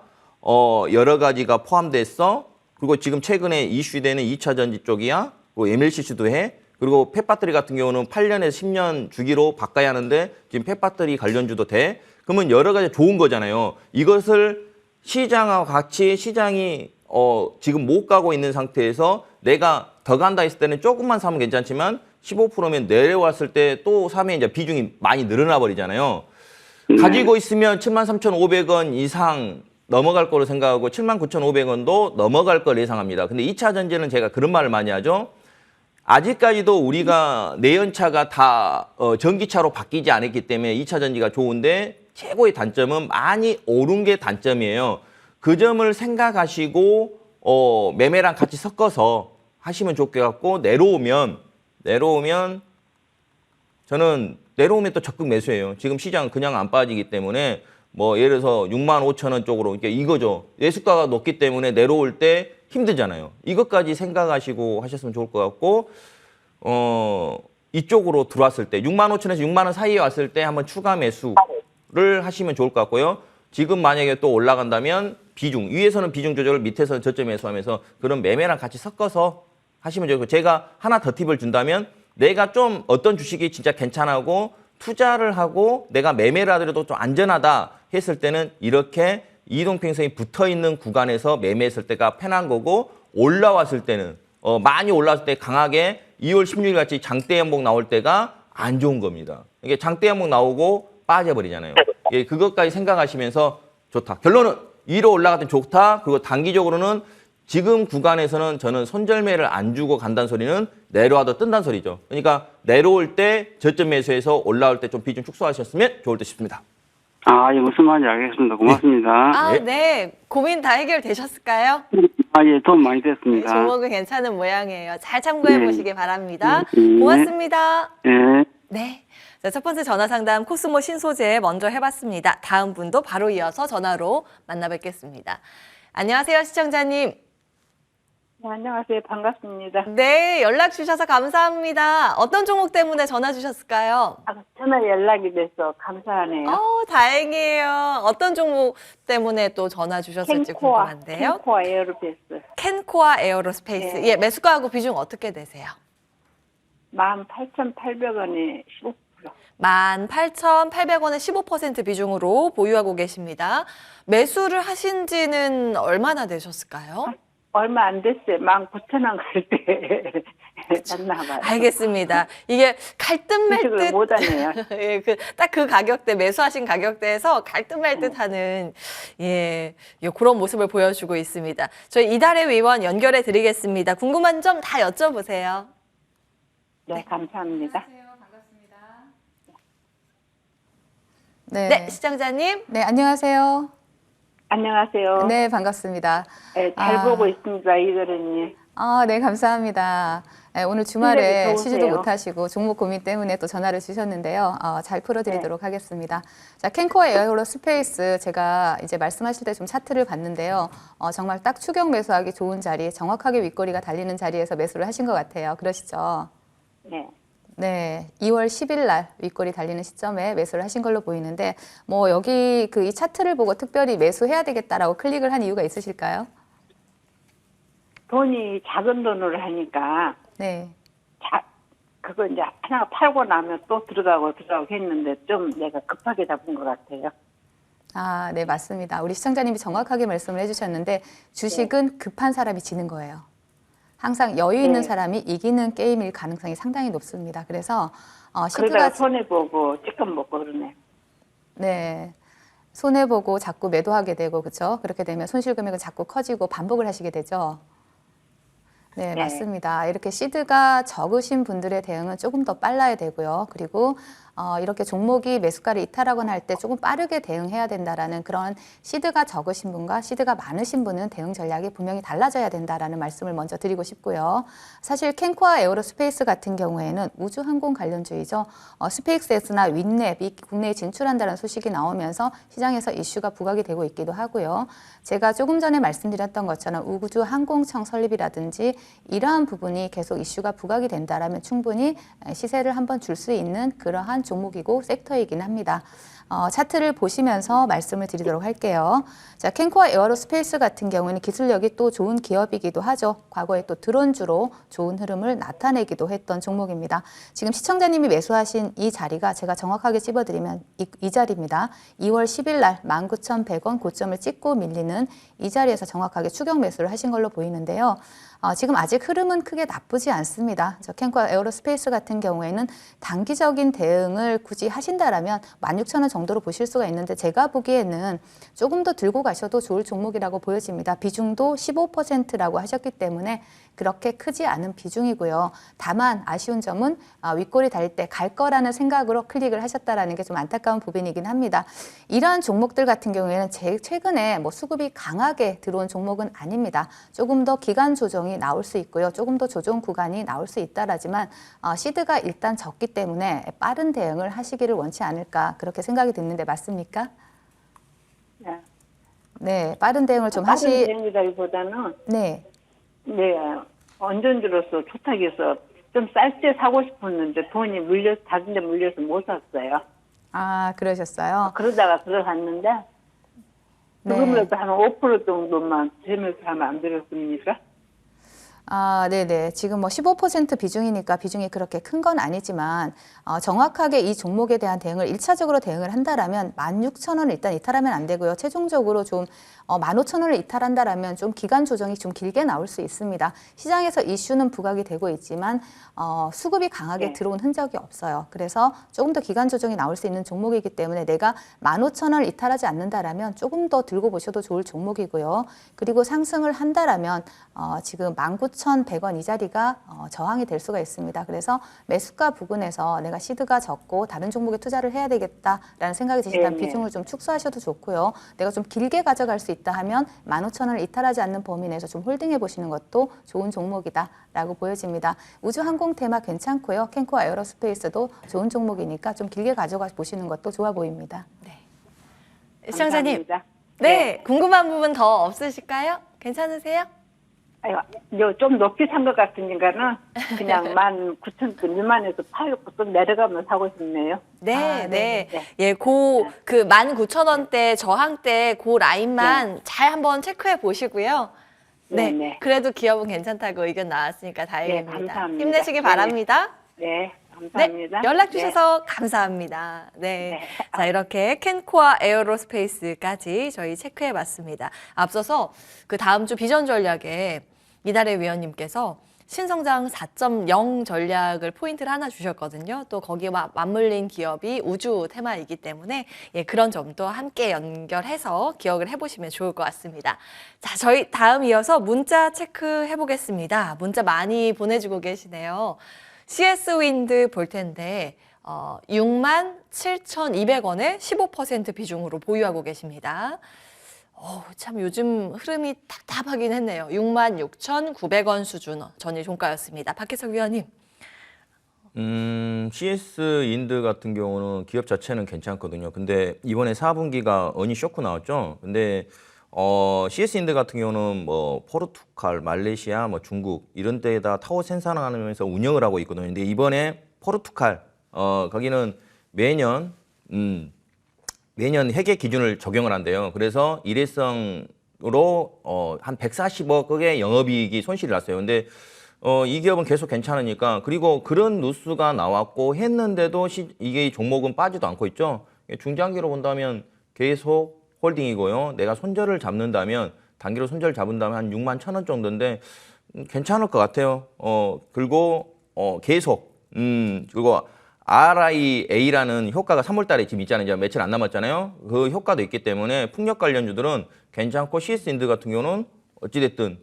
여러 가지가 포함됐어. 그리고 지금 최근에 이슈되는 2차 전지 쪽이야. 그리고 MLCC도 해. 그리고 폐배터리 같은 경우는 8년에서 10년 주기로 바꿔야 하는데 지금 폐배터리 관련주도 돼. 그러면 여러 가지 좋은 거잖아요. 이것을 시장하고 같이 시장이 지금 못 가고 있는 상태에서 내가 더 간다 했을 때는 조금만 사면 괜찮지만 15%면 내려왔을 때 또 사면 이제 비중이 많이 늘어나 버리잖아요. 가지고 있으면 73,500원 이상 넘어갈 거로 생각하고 79,500원도 넘어갈 걸 예상합니다. 근데 2차 전지는 제가 그런 말을 많이 하죠. 아직까지도 우리가 내연차가 다 전기차로 바뀌지 않았기 때문에 2차 전지가 좋은데 최고의 단점은 많이 오른 게 단점이에요. 그 점을 생각하시고 매매랑 같이 섞어서 하시면 좋겠고 내려오면 저는 내려오면 또 적극 매수해요. 지금 시장 그냥 안 빠지기 때문에 뭐 예를 들어서 65,000원 쪽으로 이거죠. 매수가가 높기 때문에 내려올 때 힘들잖아요. 이것까지 생각하시고 하셨으면 좋을 것 같고 이쪽으로 들어왔을 때 65,000원에서 6만 원 사이에 왔을 때 한번 추가 매수를 하시면 좋을 것 같고요. 지금 만약에 또 올라간다면 비중 위에서는 비중 조절을 밑에서는 저점 매수하면서 그런 매매랑 같이 섞어서 하시면 좋고 제가 하나 더 팁을 준다면 내가 좀 어떤 주식이 진짜 괜찮고 투자를 하고 내가 매매를 하더라도 좀 안전하다 했을 때는 이렇게 이동평선이 붙어있는 구간에서 매매했을 때가 편한 거고 올라왔을 때는 많이 올라왔을 때 강하게 2월 16일 같이 장대 연봉 나올 때가 안 좋은 겁니다. 이게 장대 연봉 나오고 빠져버리잖아요. 예, 그것까지 생각하시면서 좋다. 결론은 위로 올라갔더니 좋다. 그리고 단기적으로는 지금 구간에서는 저는 손절매를 안 주고 간다는 소리는 내려와도 뜬다는 소리죠. 그러니까 내려올 때 저점 매수해서 올라올 때 좀 비중 축소하셨으면 좋을 듯 싶습니다. 예, 무슨 말인지 알겠습니다. 고맙습니다. 네. 고민 다 해결되셨을까요? 예, 도움 많이 네, 됐습니다. 종목은 괜찮은 모양이에요. 잘 참고해 보시기 바랍니다. 네. 고맙습니다. 예. 네. 자, 첫 번째 전화 상담 코스모 신소재 먼저 해봤습니다. 다음 분도 바로 이어서 전화로 만나 뵙겠습니다. 안녕하세요, 시청자님. 네, 안녕하세요. 반갑습니다. 네, 연락 주셔서 감사합니다. 어떤 종목 때문에 전화 주셨을까요? 전화 연락이 돼서 감사하네요. 다행이에요. 어떤 종목 때문에 또 전화 주셨을지 궁금한데요. 캔코아 에어로베이스. 캔코아 에어로스페이스. 네. 예, 매수가하고 비중 어떻게 되세요? 18,800원에 15%. 18,800원에 15% 비중으로 보유하고 계십니다. 매수를 하신 지는 얼마나 되셨을까요? 얼마 안 됐어요. 19,000원 갈 때. 맞나 봐요. 알겠습니다. 이게 갈듯 주식을 말듯 못하네요. 예, 딱 그 가격대 매수하신 가격대에서 갈듯 말듯 하는 예, 그런 모습을 보여주고 있습니다. 저희 이달의 위원 연결해 드리겠습니다. 궁금한 점 다 여쭤보세요. 네, 감사합니다. 네, 시청자님. 네, 안녕하세요. 안녕하세요. 네, 반갑습니다. 네, 잘 보고 있습니다, 이거는요. 네, 감사합니다. 네, 오늘 실력이 주말에 좋으세요. 쉬지도 못하시고 종목 고민 때문에 또 전화를 주셨는데요. 잘 풀어드리도록 하겠습니다. 자, 캔코어 에어로스페이스 제가 이제 말씀하실 때 좀 차트를 봤는데요. 정말 딱 추격 매수하기 좋은 자리, 정확하게 윗꼬리가 달리는 자리에서 매수를 하신 것 같아요. 그러시죠? 네. 네, 2월 10일 날 윗꼬리 달리는 시점에 매수를 하신 걸로 보이는데 뭐 여기 이 차트를 보고 특별히 매수해야 되겠다라고 클릭을 한 이유가 있으실까요? 돈이 작은 돈으로 하니까 네. 그거 이제 하나 팔고 나면 또 들어가고 했는데 좀 내가 급하게 잡은 것 같아요. 네, 맞습니다. 우리 시청자님이 정확하게 말씀을 해주셨는데 주식은 급한 사람이 지는 거예요. 항상 여유 있는 네. 사람이 이기는 게임일 가능성이 상당히 높습니다. 그래서 그러다가 시드가 손해보고 찌끔 먹고 그러네. 네. 손해보고 자꾸 매도하게 되고 그렇죠? 그렇게 되면 손실 금액은 자꾸 커지고 반복을 하시게 되죠. 네, 네. 맞습니다. 이렇게 시드가 적으신 분들의 대응은 조금 더 빨라야 되고요. 그리고 이렇게 종목이 매수가를 이탈하거나 할 때 조금 빠르게 대응해야 된다라는 그런 시드가 적으신 분과 시드가 많으신 분은 대응 전략이 분명히 달라져야 된다라는 말씀을 먼저 드리고 싶고요. 사실 캔코아 에어로스페이스 같은 경우에는 우주항공 관련주이죠. 스페이스X나 윈랩이 국내에 진출한다는 소식이 나오면서 시장에서 이슈가 부각이 되고 있기도 하고요. 제가 조금 전에 말씀드렸던 것처럼 우주항공청 설립이라든지 이러한 부분이 계속 이슈가 부각이 된다라면 충분히 시세를 한번 줄 수 있는 그러한 종목이고 섹터이긴 합니다. 차트를 보시면서 말씀을 드리도록 할게요. 자, 캔코아 에어로스페이스 같은 경우에는 기술력이 또 좋은 기업이기도 하죠. 과거에 또 드론주로 좋은 흐름을 나타내기도 했던 종목입니다. 지금 시청자님이 매수하신 이 자리가 제가 정확하게 찝어드리면 이 자리입니다. 2월 10일 날 19,100원 고점을 찍고 밀리는 이 자리에서 정확하게 추격 매수를 하신 걸로 보이는데요. 지금 아직 흐름은 크게 나쁘지 않습니다. 캔코아 에어로스페이스 같은 경우에는 단기적인 대응을 굳이 하신다라면 16,000원 정도로 보실 수가 있는데 제가 보기에는 조금 더 들고 가셔도 좋을 종목이라고 보여집니다. 비중도 15%라고 하셨기 때문에 그렇게 크지 않은 비중이고요. 다만 아쉬운 점은 윗골이 달릴 때 갈 거라는 생각으로 클릭을 하셨다라는 게 좀 안타까운 부분이긴 합니다. 이러한 종목들 같은 경우에는 최근에 뭐 수급이 강하게 들어온 종목은 아닙니다. 조금 더 기간 조정이 나올 수 있고요. 조금 더 조정 구간이 나올 수 있다라지만 시드가 일단 적기 때문에 빠른 대응을 하시기를 원치 않을까 그렇게 생각이 드는데 맞습니까? 네. 네, 빠른 대응을 좀 다른 대응이라기보다는 네. 네, 원전주로서 초탁에서 좀 쌀 때 사고 싶었는데 돈이 다른 데 물려서 못 샀어요. 그러셨어요? 그러다가 들어갔는데 네. 지금으로도 한 5% 정도만 재면서 하면 안 되겠습니까? 네네. 지금 뭐 15% 비중이니까 비중이 그렇게 큰 건 아니지만 정확하게 이 종목에 대한 대응을 1차적으로 대응을 한다라면 16,000원을 일단 이탈하면 안 되고요. 최종적으로 좀 15,000원을 이탈한다라면 좀 기간 조정이 좀 길게 나올 수 있습니다. 시장에서 이슈는 부각이 되고 있지만 수급이 강하게 네. 들어온 흔적이 없어요. 그래서 조금 더 기간 조정이 나올 수 있는 종목이기 때문에 내가 15,000원을 이탈하지 않는다라면 조금 더 들고 보셔도 좋을 종목이고요. 그리고 상승을 한다라면 지금 19,100원 이 자리가 저항이 될 수가 있습니다. 그래서 매수가 부근에서 내가 시드가 적고 다른 종목에 투자를 해야 되겠다라는 생각이 드신다면 네. 비중을 좀 축소하셔도 좋고요. 내가 좀 길게 가져갈 수 있다 하면 15,000원을 이탈하지 않는 범위 내에서 좀 홀딩해 보시는 것도 좋은 종목이다라고 보여집니다. 우주항공 테마 괜찮고요. 캔코아 에어로스페이스도 좋은 종목이니까 좀 길게 가져가 보시는 것도 좋아 보입니다. 시청자님. 감사합니다. 네, 궁금한 부분 더 없으실까요? 괜찮으세요? 좀 높이 산 것 같으니까는 그냥 19,000원 미만에서 팔고 좀 내려가면 사고 싶네요. 네, 네. 네. 예, 그 19,000원대 저항대 그 라인만 잘 한번 체크해 보시고요. 네, 네. 그래도 기업은 괜찮다고 의견 나왔으니까 다행입니다. 감사합니다. 힘내시기 네. 바랍니다. 네, 네, 감사합니다. 연락 주셔서 감사합니다. 네. 네. 자, 이렇게 캔코아 에어로스페이스까지 저희 체크해 봤습니다. 앞서서 그 다음 주 비전 전략에 이달의 위원님께서 신성장 4.0 전략을 포인트를 하나 주셨거든요. 또 거기와 맞물린 기업이 우주 테마이기 때문에 예, 그런 점도 함께 연결해서 기억을 해보시면 좋을 것 같습니다. 자, 저희 다음 이어서 문자 체크해 보겠습니다. 문자 많이 보내주고 계시네요. CS 윈드 볼 텐데 67,200원에 15% 비중으로 보유하고 계십니다. 참 요즘 흐름이 답답하긴 했네요. 66,900원 수준 전일 종가였습니다. 박혜석 위원님. CS 인드 같은 경우는 기업 자체는 괜찮거든요. 근데 이번에 4분기가 어니 쇼크 나왔죠. 근데 CS 인드 같은 경우는 뭐 포르투갈, 말레이시아, 뭐 중국 이런 데에다 타워 생산하면서 운영을 하고 있거든요. 근데 이번에 포르투갈 거기는 매년 회계 기준을 적용을 한대요. 그래서 일회성으로 한 140억의 영업이익이 손실이 났어요. 근데 이 기업은 계속 괜찮으니까, 그리고 그런 뉴스가 나왔고 했는데도 이게 종목은 빠지도 않고 있죠. 중장기로 본다면 계속 홀딩이고요. 내가 손절을 잡는다면, 단기로 손절 잡은다면 한 6만 1,000원 정도인데 괜찮을 것 같아요. 그리고 계속 그리고 RIA라는 효과가 3월 달에 지금 있잖아요. 이제 며칠 안 남았잖아요. 그 효과도 있기 때문에 풍력 관련주들은 괜찮고, CS 인드 같은 경우는 어찌됐든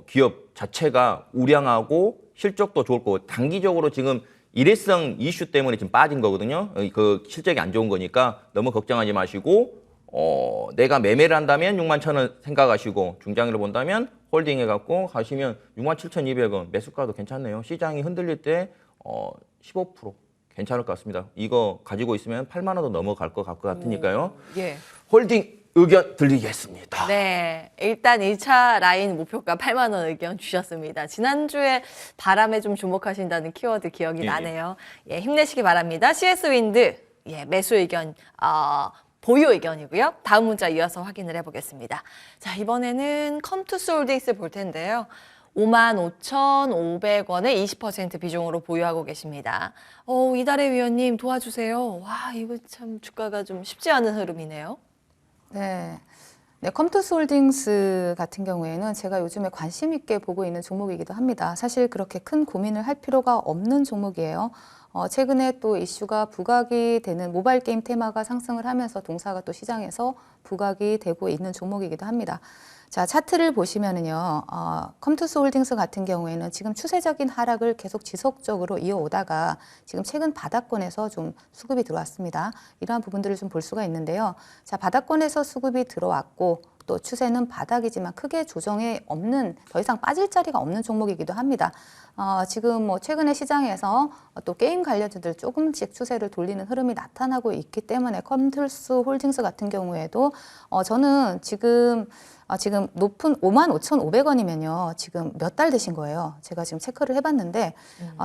기업 자체가 우량하고 실적도 좋을 거고, 단기적으로 지금 일회성 이슈 때문에 지금 빠진 거거든요. 그 실적이 안 좋은 거니까 너무 걱정하지 마시고, 내가 매매를 한다면 61,000원 생각하시고, 중장기로 본다면 홀딩해갖고 가시면 67,200원 매수가도 괜찮네요. 시장이 흔들릴 때 15% 괜찮을 것 같습니다. 이거 가지고 있으면 8만 원도 넘어갈 것 같으니까요. 예. 홀딩 의견 드리겠습니다. 네, 일단 1차 라인 목표가 8만 원 의견 주셨습니다. 지난주에 바람에 좀 주목하신다는 키워드 기억이 나네요. 예, 힘내시기 바랍니다. CS 윈드 예, 매수 의견 보유 의견이고요. 다음 문자 이어서 확인을 해보겠습니다. 자, 이번에는 컴투스 홀딩스 볼 텐데요. 55,500원에 20% 비중으로 보유하고 계십니다. 이달의 위원님 도와주세요. 와, 이거 참 주가가 좀 쉽지 않은 흐름이네요. 네. 네, 컴투스 홀딩스 같은 경우에는 제가 요즘에 관심 있게 보고 있는 종목이기도 합니다. 사실 그렇게 큰 고민을 할 필요가 없는 종목이에요. 최근에 또 이슈가 부각이 되는 모바일 게임 테마가 상승을 하면서 동사가 또 시장에서 부각이 되고 있는 종목이기도 합니다. 자, 차트를 보시면은요, 컴투스 홀딩스 같은 경우에는 지금 추세적인 하락을 계속 지속적으로 이어오다가 지금 최근 바닥권에서 좀 수급이 들어왔습니다. 이러한 부분들을 좀 볼 수가 있는데요. 자, 바닥권에서 수급이 들어왔고, 또 추세는 바닥이지만 크게 조정에 없는, 더 이상 빠질 자리가 없는 종목이기도 합니다. 지금 뭐 최근에 시장에서 또 게임 관련주들 조금씩 추세를 돌리는 흐름이 나타나고 있기 때문에 컴투스 홀딩스 같은 경우에도 저는 지금 높은 55,500원이면요. 지금 몇 달 되신 거예요. 제가 지금 체크를 해봤는데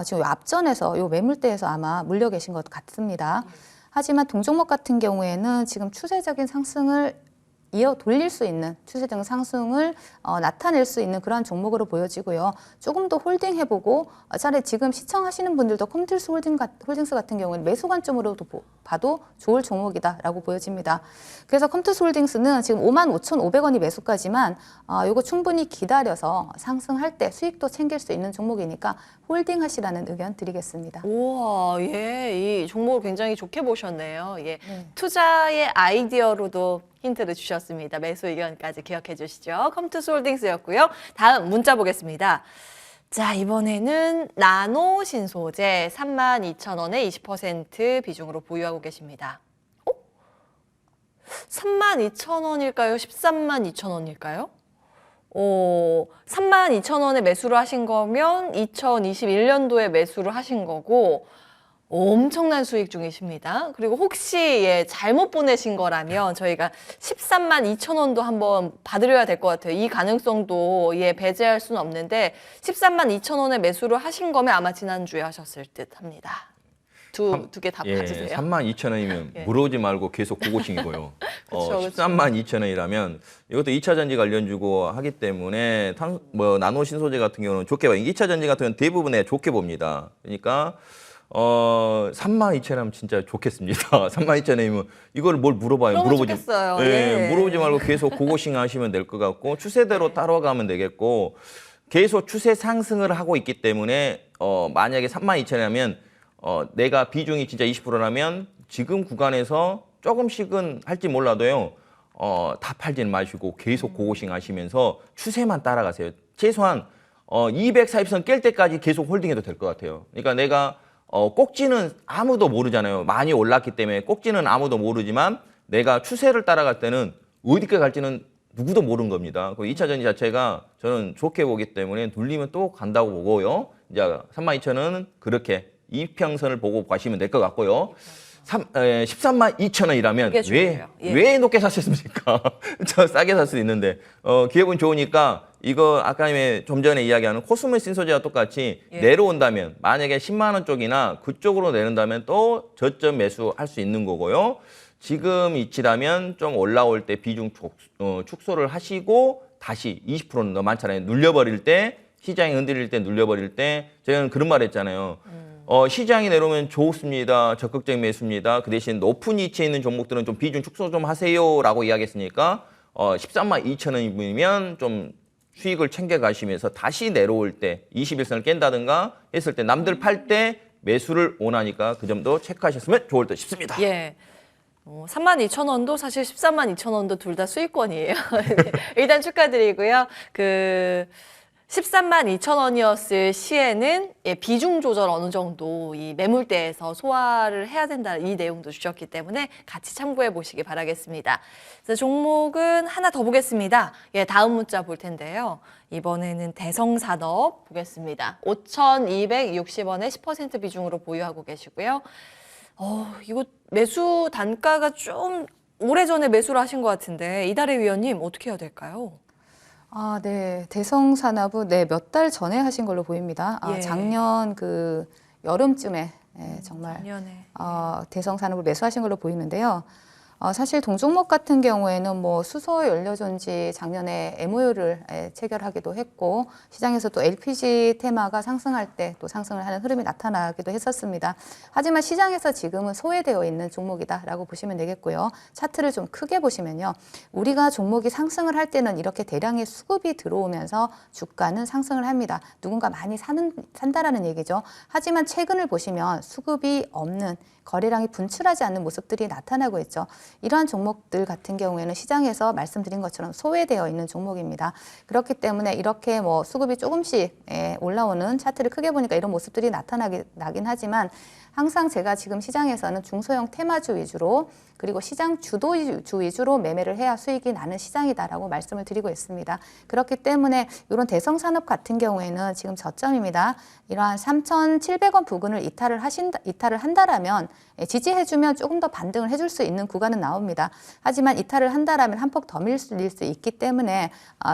지금 앞전에서 요 매물대에서 아마 물려 계신 것 같습니다. 하지만 동종목 같은 경우에는 지금 추세적인 상승을 이어 돌릴 수 있는 추세적 상승을 나타낼 수 있는 그러한 종목으로 보여지고요. 조금 더 홀딩해보고 차라리 지금 시청하시는 분들도 컴투스 홀딩스 같은 경우는 매수 관점으로도 봐도 좋을 종목이다라고 보여집니다. 그래서 컴투스 홀딩스는 지금 55,500원이 매수가지만 이거 충분히 기다려서 상승할 때 수익도 챙길 수 있는 종목이니까 홀딩하시라는 의견 드리겠습니다. 우와, 예, 이 종목을 굉장히 좋게 보셨네요. 예, 투자의 아이디어로도 힌트를 주셨습니다. 매수 의견까지 기억해 주시죠. 컴투스 홀딩스였고요. 다음 문자 보겠습니다. 자, 이번에는 나노 신소재 32,000원에 20% 비중으로 보유하고 계십니다. 32,000원일까요? 132,000원일까요? 32,000원에 매수를 하신 거면 2021년도에 매수를 하신 거고 엄청난 수익 중이십니다. 그리고 혹시 잘못 보내신 거라면 저희가 132,000원도 한번 봐드려야 될 것 같아요. 이 가능성도 배제할 수는 없는데 132,000원에 매수를 하신 거면 아마 지난주에 하셨을 듯 합니다. 두 개 다 봐주세요. 32,000원이면 물어오지 말고 계속 고고싱이고요. 그쵸. 132,000원이라면 이것도 2차 전지 관련주고 하기 때문에 나노 신소재 같은 경우는 좋게 봐요. 2차 전지 같은 경우는 대부분에 좋게 봅니다. 그러니까 32,000원이면 진짜 좋겠습니다. 32,000원이면 이걸 뭘 물어봐요. 너무 좋겠어요. 물어보지 말고 계속 고고싱 하시면 될 것 같고 추세대로 따라가면 되겠고, 계속 추세 상승을 하고 있기 때문에 만약에 32,000이라면 내가 비중이 진짜 20%라면 지금 구간에서 조금씩은 할지 몰라도요. 다 팔지는 마시고 계속 고고싱 하시면서 추세만 따라가세요. 최소한 240선 깰 때까지 계속 홀딩해도 될 것 같아요. 그러니까 내가 꼭지는 아무도 모르잖아요. 많이 올랐기 때문에 꼭지는 아무도 모르지만 내가 추세를 따라갈 때는 어디까지 갈지는 누구도 모르는 겁니다. 그 2차 전지 자체가 저는 좋게 보기 때문에 눌리면 또 간다고 보고요. 이제 32,000은 그렇게 이평선을 보고 가시면 될 것 같고요. 132,000원이라면 그게 중요해요. 예. 왜 높게 사셨습니까? 저 싸게 살 수 있는데 기업은 좋으니까 이거 아까 좀 전에 이야기하는 코스모 신소재와 똑같이 예. 내려온다면 만약에 10만 원 쪽이나 그쪽으로 내린다면 또 저점 매수할 수 있는 거고요. 지금 이치라면 좀 올라올 때 비중 축소를 하시고 다시 20%는 더 많잖아요. 눌려버릴 때 시장이 흔들릴 때 눌려버릴 때 저희는 그런 말 했잖아요. 시장이 내려오면 좋습니다. 적극적인 매수입니다. 그 대신 높은 위치에 있는 종목들은 좀 비중 축소 좀 하세요라고 이야기했으니까 132,000원이면 좀 수익을 챙겨가시면서 다시 내려올 때 21선을 깬다든가 했을 때 남들 팔 때 매수를 원하니까 그 점도 체크하셨으면 좋을 듯 싶습니다. 예. 32,000원도 사실 132,000원도 둘 다 수익권이에요. 네, 일단 축하드리고요. 132,000원이었을 시에는 비중 조절 어느 정도 이 매물대에서 소화를 해야 된다 이 내용도 주셨기 때문에 같이 참고해 보시기 바라겠습니다. 그래서 종목은 하나 더 보겠습니다. 다음 문자 볼 텐데요. 이번에는 대성산업 보겠습니다. 5,260원에 10% 비중으로 보유하고 계시고요. 이거 매수 단가가 좀 오래전에 매수를 하신 것 같은데 이달의 위원님 어떻게 해야 될까요? 네. 대성산업은 몇 달 전에 하신 걸로 보입니다. 예. 작년 여름쯤에 정말 작년에. 대성산업을 매수하신 걸로 보이는데요. 사실 동종목 같은 경우에는 수소 연료전지 작년에 MOU를 체결하기도 했고 시장에서 또 LPG 테마가 상승할 때 또 상승을 하는 흐름이 나타나기도 했었습니다. 하지만 시장에서 지금은 소외되어 있는 종목이다라고 보시면 되겠고요. 차트를 좀 크게 보시면요. 우리가 종목이 상승을 할 때는 이렇게 대량의 수급이 들어오면서 주가는 상승을 합니다. 누군가 많이 산다라는 얘기죠. 하지만 최근을 보시면 수급이 없는 거래량이 분출하지 않는 모습들이 나타나고 있죠. 이러한 종목들 같은 경우에는 시장에서 말씀드린 것처럼 소외되어 있는 종목입니다. 그렇기 때문에 이렇게 수급이 조금씩 올라오는 차트를 크게 보니까 이런 모습들이 나긴 하지만 항상 제가 지금 시장에서는 중소형 테마주 위주로 그리고 시장 주도주 위주로 매매를 해야 수익이 나는 시장이다라고 말씀을 드리고 있습니다. 그렇기 때문에 이런 대성산업 같은 경우에는 지금 저점입니다. 이러한 3,700원 부근을 이탈을 한다라면 지지해주면 조금 더 반등을 해줄 수 있는 구간은 나옵니다. 하지만 이탈을 한다라면 한 폭 더 밀릴 수 있기 때문에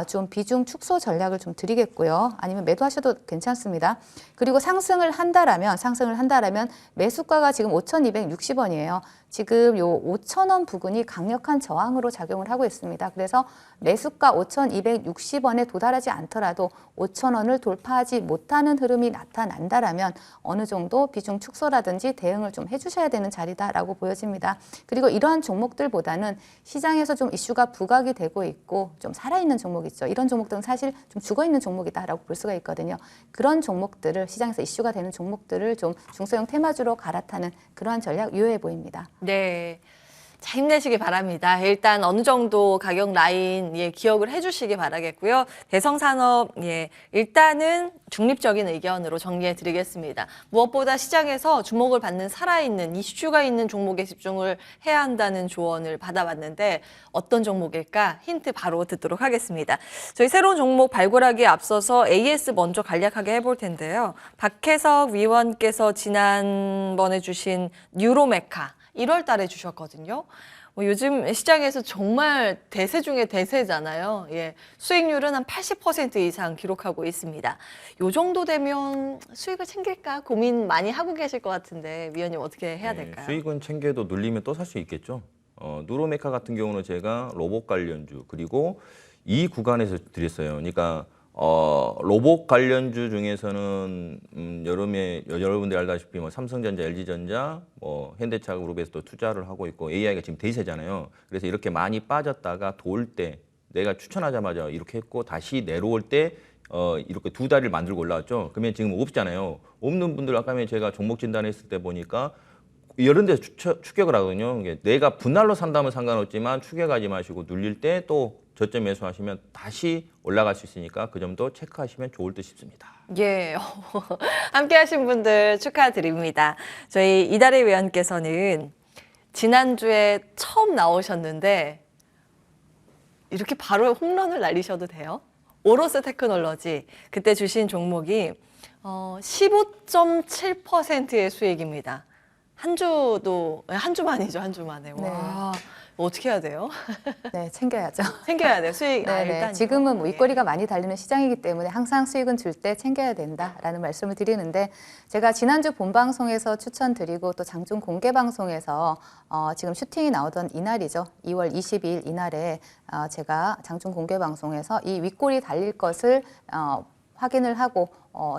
좀 비중 축소 전략을 좀 드리겠고요. 아니면 매도하셔도 괜찮습니다. 그리고 상승을 한다라면 매수가가 지금 5,260원이에요. 지금 요 5,000원 부근이 강력한 저항으로 작용을 하고 있습니다. 그래서 매수가 5,260원에 도달하지 않더라도 5,000원을 돌파하지 못하는 흐름이 나타난다라면 어느 정도 비중 축소라든지 대응을 좀 해주셔야 되는 자리다라고 보여집니다. 그리고 이러한 종목들보다는 시장에서 좀 이슈가 부각이 되고 있고 좀 살아있는 종목 있죠. 이런 종목들은 사실 좀 죽어있는 종목이다라고 볼 수가 있거든요. 그런 종목들을 시장에서 이슈가 되는 종목들을 좀 중소형 테마주로 갈아타는 그러한 전략 유효해 보입니다. 네. 자, 힘내시기 바랍니다. 일단 어느 정도 가격 라인 기억을 해주시기 바라겠고요. 대성산업 일단은 중립적인 의견으로 정리해 드리겠습니다. 무엇보다 시장에서 주목을 받는 살아있는 이슈가 있는 종목에 집중을 해야 한다는 조언을 받아봤는데 어떤 종목일까 힌트 바로 듣도록 하겠습니다. 저희 새로운 종목 발굴하기에 앞서서 AS 먼저 간략하게 해볼 텐데요. 박혜석 위원께서 지난번에 주신 뉴로메카 1월 달에 주셨거든요. 요즘 시장에서 정말 대세 중에 대세잖아요. 수익률은 한 80% 이상 기록하고 있습니다. 요 정도 되면 수익을 챙길까 고민 많이 하고 계실 것 같은데 위원님 어떻게 해야 될까요? 수익은 챙겨도 눌리면 또 살 수 있겠죠. 누로메카 같은 경우는 제가 로봇 관련주 그리고 이 구간에서 드렸어요. 그러니까 로봇 관련주 중에서는 여름에 여러분들이 알다시피 삼성전자, LG전자, 현대차 그룹에서 또 투자를 하고 있고 AI가 지금 대세잖아요. 그래서 이렇게 많이 빠졌다가 돌 때 내가 추천하자마자 이렇게 했고 다시 내려올 때 이렇게 두 다리를 만들고 올라왔죠. 그러면 지금 없잖아요. 없는 분들 아까 제가 종목 진단했을 때 보니까 이런 데서 추격을 하거든요. 이게 내가 분할로 산다면 상관없지만 추격하지 마시고 눌릴 때 또 저점 매수하시면 다시 올라갈 수 있으니까 그 점도 체크하시면 좋을 듯 싶습니다. 예, 함께 하신 분들 축하드립니다. 저희 이다리 위원께서는 지난주에 처음 나오셨는데 이렇게 바로 홈런을 날리셔도 돼요? 오로스 테크놀로지, 그때 주신 종목이 15.7%의 수익입니다. 한 주 만이죠, 한 주 만에. 네. 와, 어떻게 해야 돼요? 네, 챙겨야죠. 챙겨야 돼요, 수익. 네네. 일단 지금은 뭐 예. 윗거리가 많이 달리는 시장이기 때문에 항상 수익은 줄 때 챙겨야 된다라는 말씀을 드리는데, 제가 지난주 본방송에서 추천드리고 또 장중 공개 방송에서 지금 슈팅이 나오던 이날이죠. 2월 22일 이날에 제가 장중 공개 방송에서 이 윗골이 달릴 것을 확인을 하고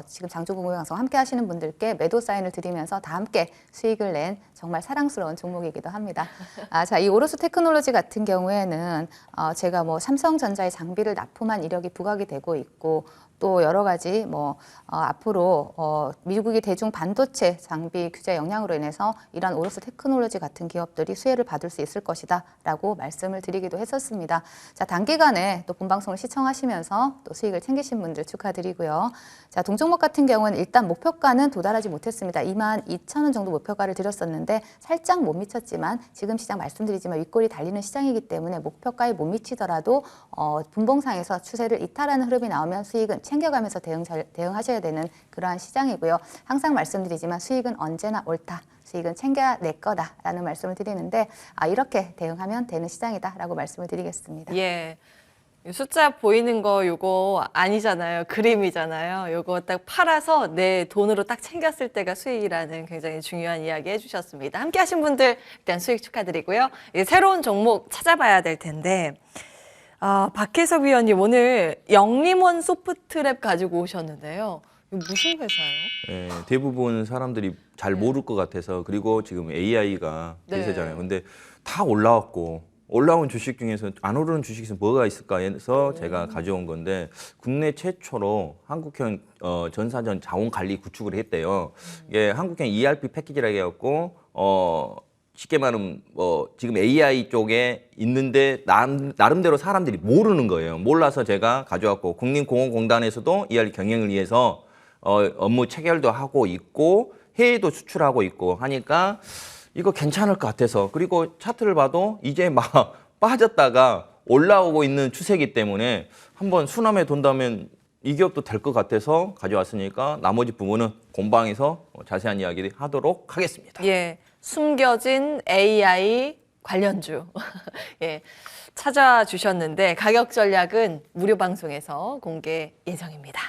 지금 장중 공개 방송 함께 하시는 분들께 매도 사인을 드리면서 다 함께 수익을 낸 정말 사랑스러운 종목이기도 합니다. 자, 이 오로스 테크놀로지 같은 경우에는 제가 뭐 삼성전자의 장비를 납품한 이력이 부각이 되고 있고, 또 여러 가지 앞으로 미국의 대중 반도체 장비 규제 영향으로 인해서 이러한 오로스 테크놀로지 같은 기업들이 수혜를 받을 수 있을 것이다라고 말씀을 드리기도 했었습니다. 자, 단기간에 또 본방송을 시청하시면서 또 수익을 챙기신 분들 축하드리고요. 자, 동종목 같은 경우는 일단 목표가는 도달하지 못했습니다. 22,000원 정도 목표가를 드렸었는데 살짝 못 미쳤지만 지금 시장 말씀드리지만 윗골이 달리는 시장이기 때문에 목표가에 못 미치더라도 분봉상에서 추세를 이탈하는 흐름이 나오면 수익은 챙겨가면서 대응하셔야 되는 그러한 시장이고요. 항상 말씀드리지만 수익은 언제나 옳다. 수익은 챙겨야 내 거다라는 말씀을 드리는데 이렇게 대응하면 되는 시장이다라고 말씀을 드리겠습니다. 예. 숫자 보이는 거 요거 아니잖아요. 그림이잖아요. 요거 딱 팔아서 내 돈으로 딱 챙겼을 때가 수익이라는 굉장히 중요한 이야기 해주셨습니다. 함께 하신 분들 일단 수익 축하드리고요. 이제 새로운 종목 찾아봐야 될 텐데, 박혜석 위원님 오늘 영림원 소프트랩 가지고 오셨는데요. 이거 무슨 회사예요? 예, 대부분 사람들이 잘 모를 것 같아서, 그리고 지금 AI가 네. 대세잖아요. 근데 다 올라왔고, 올라온 주식 중에서 안 오르는 주식이 뭐가 있을까 해서 제가 가져온 건데, 국내 최초로 한국형 전사전 자원관리 구축을 했대요. 이게 한국형 ERP 패키지라고 해갖고 쉽게 말하면 지금 AI 쪽에 있는데 나름대로 사람들이 모르는 거예요. 몰라서 제가 가져왔고, 국립공원공단에서도 ERP 경영을 위해서 업무 체결도 하고 있고 해외도 수출하고 있고 하니까 이거 괜찮을 것 같아서, 그리고 차트를 봐도 이제 막 빠졌다가 올라오고 있는 추세이기 때문에 한번 순환에 돈다면 이 기업도 될 것 같아서 가져왔으니까 나머지 부분은 본방에서 자세한 이야기 하도록 하겠습니다. 예. 숨겨진 AI 관련주. 예. 찾아주셨는데 가격 전략은 무료 방송에서 공개 예정입니다.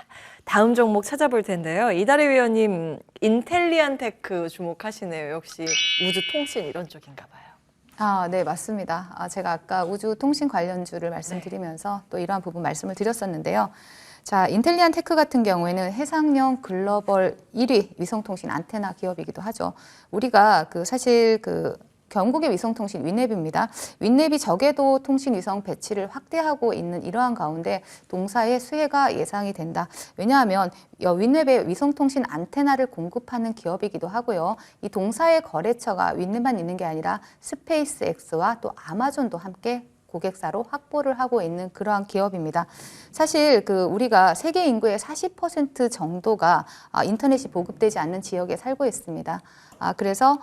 다음 종목 찾아볼 텐데요. 이다리 위원님 인텔리안테크 주목하시네요. 역시 우주통신 이런 쪽인가 봐요. 네, 맞습니다. 제가 아까 우주통신 관련주를 말씀드리면서 또 이러한 부분 말씀을 드렸었는데요. 자, 인텔리안테크 같은 경우에는 해상형 글로벌 1위 위성통신 안테나 기업이기도 하죠. 우리가 사실 경국의 위성통신 윈랩입니다. 윈랩이 저궤도 통신 위성 배치를 확대하고 있는 이러한 가운데 동사의 수혜가 예상이 된다. 왜냐하면 윈랩의 위성통신 안테나를 공급하는 기업이기도 하고요. 이 동사의 거래처가 윈랩만 있는 게 아니라 스페이스X와 또 아마존도 함께 고객사로 확보를 하고 있는 그러한 기업입니다. 사실 우리가 세계 인구의 40% 정도가 인터넷이 보급되지 않는 지역에 살고 있습니다. 그래서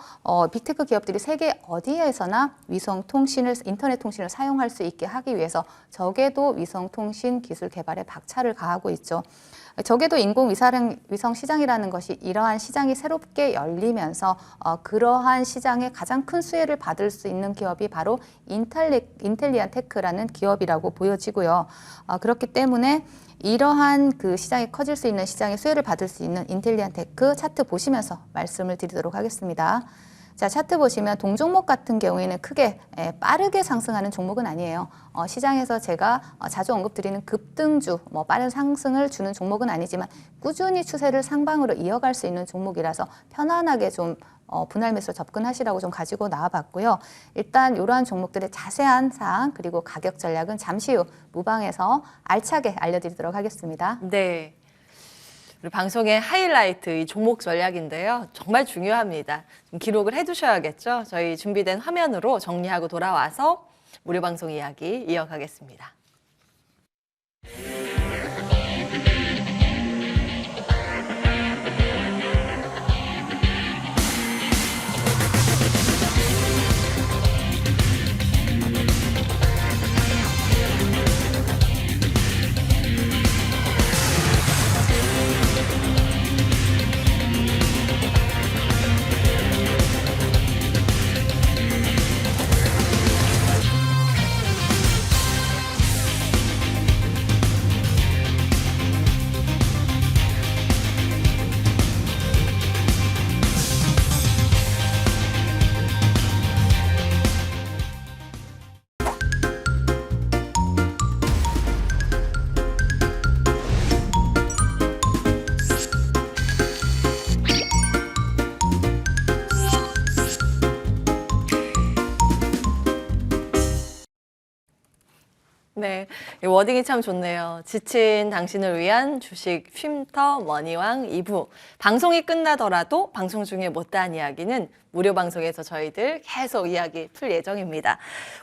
빅테크 기업들이 세계 어디에서나 인터넷 통신을 사용할 수 있게 하기 위해서 저궤도 위성통신 기술 개발에 박차를 가하고 있죠. 저궤도 인공위성 시장이라는 것이 이러한 시장이 새롭게 열리면서 그러한 시장에 가장 큰 수혜를 받을 수 있는 기업이 바로 인텔리안테크라는 기업이라고 보여지고요. 그렇기 때문에 이러한 시장이 커질 수 있는, 시장의 수혜를 받을 수 있는 인텔리안테크 차트 보시면서 말씀을 드리도록 하겠습니다. 자, 차트 보시면 동종목 같은 경우에는 크게 빠르게 상승하는 종목은 아니에요. 시장에서 제가 자주 언급드리는 급등주, 빠른 상승을 주는 종목은 아니지만 꾸준히 추세를 상방으로 이어갈 수 있는 종목이라서 편안하게 좀 분할 매수로 접근하시라고 좀 가지고 나와봤고요. 일단 이러한 종목들의 자세한 사항 그리고 가격 전략은 잠시 후 무방에서 알차게 알려드리도록 하겠습니다. 네. 우리 방송의 하이라이트 이 종목 전략인데요. 정말 중요합니다. 좀 기록을 해두셔야겠죠. 저희 준비된 화면으로 정리하고 돌아와서 무료 방송 이야기 이어가겠습니다. 네, 이 워딩이 참 좋네요. 지친 당신을 위한 주식 쉼터 머니왕 2부. 방송이 끝나더라도 방송 중에 못다한 이야기는 무료 방송에서 저희들 계속 이야기 풀 예정입니다.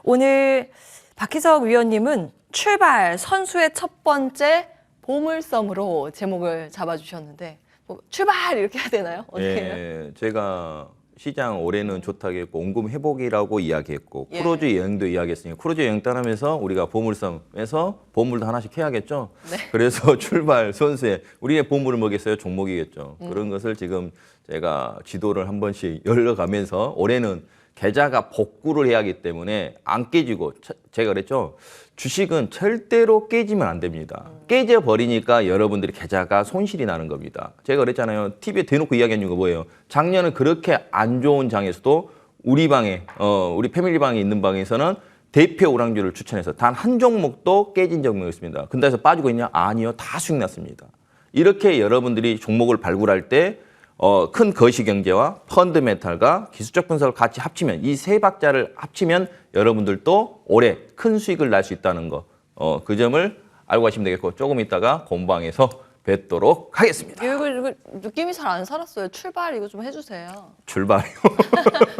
오늘 박희석 위원님은 출발 선수의 첫 번째 보물섬으로 제목을 잡아주셨는데 뭐 출발 이렇게 해야 되나요? 어떻게 해요? 예, 제가 시장 올해는 좋다고 했고 원금 회복이라고 이야기했고 예. 크루즈 여행도 이야기했으니까 크루즈 여행 떠나면서 우리가 보물섬에서 보물도 하나씩 해야겠죠. 네. 그래서 출발 선수의 우리의 보물을 먹겠어요 종목이겠죠. 그런 것을 지금 제가 지도를 한 번씩 열러가면서 올해는 계좌가 복구를 해야 하기 때문에 안 깨지고 제가 그랬죠. 주식은 절대로 깨지면 안 됩니다. 깨져버리니까 여러분들이 계좌가 손실이 나는 겁니다. 제가 그랬잖아요. TV에 대놓고 이야기한 거 뭐예요? 작년은 그렇게 안 좋은 장에서도 우리 방에, 우리 패밀리 방에 있는 방에서는 대표 오랑주를 추천해서 단 한 종목도 깨진 적이 없습니다. 근데 해서 빠지고 있냐? 아니요. 다 수익 났습니다. 이렇게 여러분들이 종목을 발굴할 때 큰 거시경제와 펀드메탈과 기술적 분석을 같이 합치면 이 세 박자를 합치면 여러분들도 올해 큰 수익을 날 수 있다는 거. 그 점을 알고 가시면 되겠고 조금 있다가 본방에서 뵙도록 하겠습니다. 이거 느낌이 잘 안 살았어요. 출발 이거 좀 해주세요. 출발이요.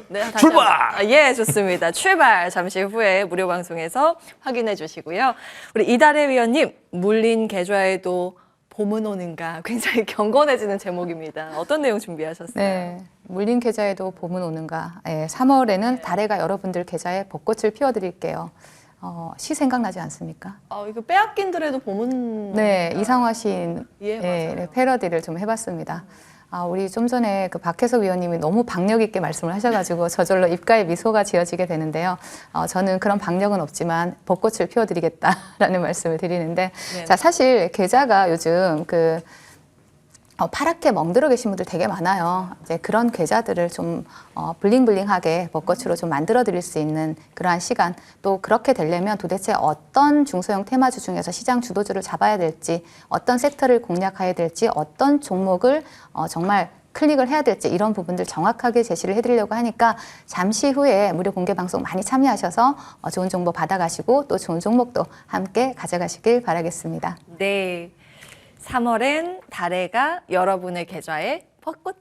네, 다시 출발! 한번. 예, 좋습니다. 출발 잠시 후에 무료 방송에서 확인해 주시고요. 우리 이달의 위원님 물린 계좌에도 봄은 오는가 굉장히 경건해지는 제목입니다. 어떤 내용 준비하셨어요? 네, 물린 계좌에도 봄은 오는가. 3월에는 달해가 여러분들 계좌에 벚꽃을 피워드릴게요. 시 생각나지 않습니까? 이거 빼앗긴들에도 봄은 네, 이상화 시인 예, 맞아요. 패러디를 좀 해봤습니다. 우리 좀 전에 그 박혜석 위원님이 너무 박력 있게 말씀을 하셔가지고 저절로 입가에 미소가 지어지게 되는데요. 저는 그런 박력은 없지만 벚꽃을 피워드리겠다라는 말씀을 드리는데, 네. 자 사실 계좌가 요즘 파랗게 멍들어 계신 분들 되게 많아요. 이제 그런 계좌들을 좀 블링블링하게 벚꽃으로 좀 만들어 드릴 수 있는 그러한 시간, 또 그렇게 되려면 도대체 어떤 중소형 테마주 중에서 시장 주도주를 잡아야 될지, 어떤 섹터를 공략해야 될지, 어떤 종목을 정말 클릭을 해야 될지 이런 부분들 정확하게 제시를 해드리려고 하니까 잠시 후에 무료 공개 방송 많이 참여하셔서 좋은 정보 받아가시고 또 좋은 종목도 함께 가져가시길 바라겠습니다. 네. 3월엔 달해가 여러분의 계좌에 벚꽃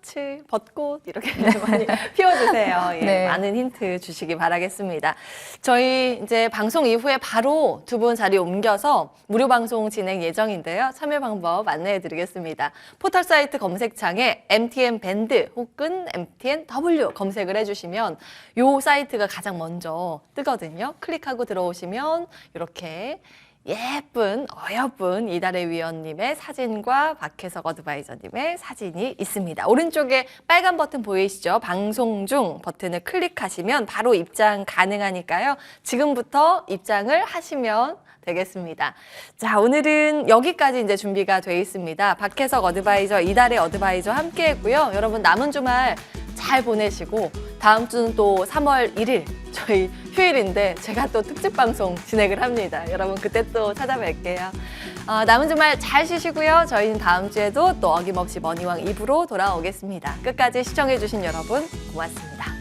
이렇게 많이 피워주세요. 예, 네. 많은 힌트 주시기 바라겠습니다. 저희 이제 방송 이후에 바로 두 분 자리 옮겨서 무료 방송 진행 예정인데요. 참여 방법 안내해드리겠습니다. 포털 사이트 검색창에 MTN 밴드 혹은 MTN W 검색을 해주시면 요 사이트가 가장 먼저 뜨거든요. 클릭하고 들어오시면 이렇게 예쁜 어여쁜 이달의 위원님의 사진과 박혜석 어드바이저님의 사진이 있습니다. 오른쪽에 빨간 버튼 보이시죠? 방송 중 버튼을 클릭하시면 바로 입장 가능하니까요. 지금부터 입장을 하시면 되겠습니다. 자, 오늘은 여기까지 이제 준비가 돼 있습니다. 박혜석 어드바이저, 이달의 어드바이저 함께 했고요. 여러분 남은 주말 잘 보내시고 다음 주는 또 3월 1일 저희 휴일인데 제가 또 특집 방송 진행을 합니다. 여러분 그때 또 찾아뵐게요. 남은 주말 잘 쉬시고요. 저희는 다음 주에도 또 어김없이 머니왕 2부로 돌아오겠습니다. 끝까지 시청해주신 여러분 고맙습니다.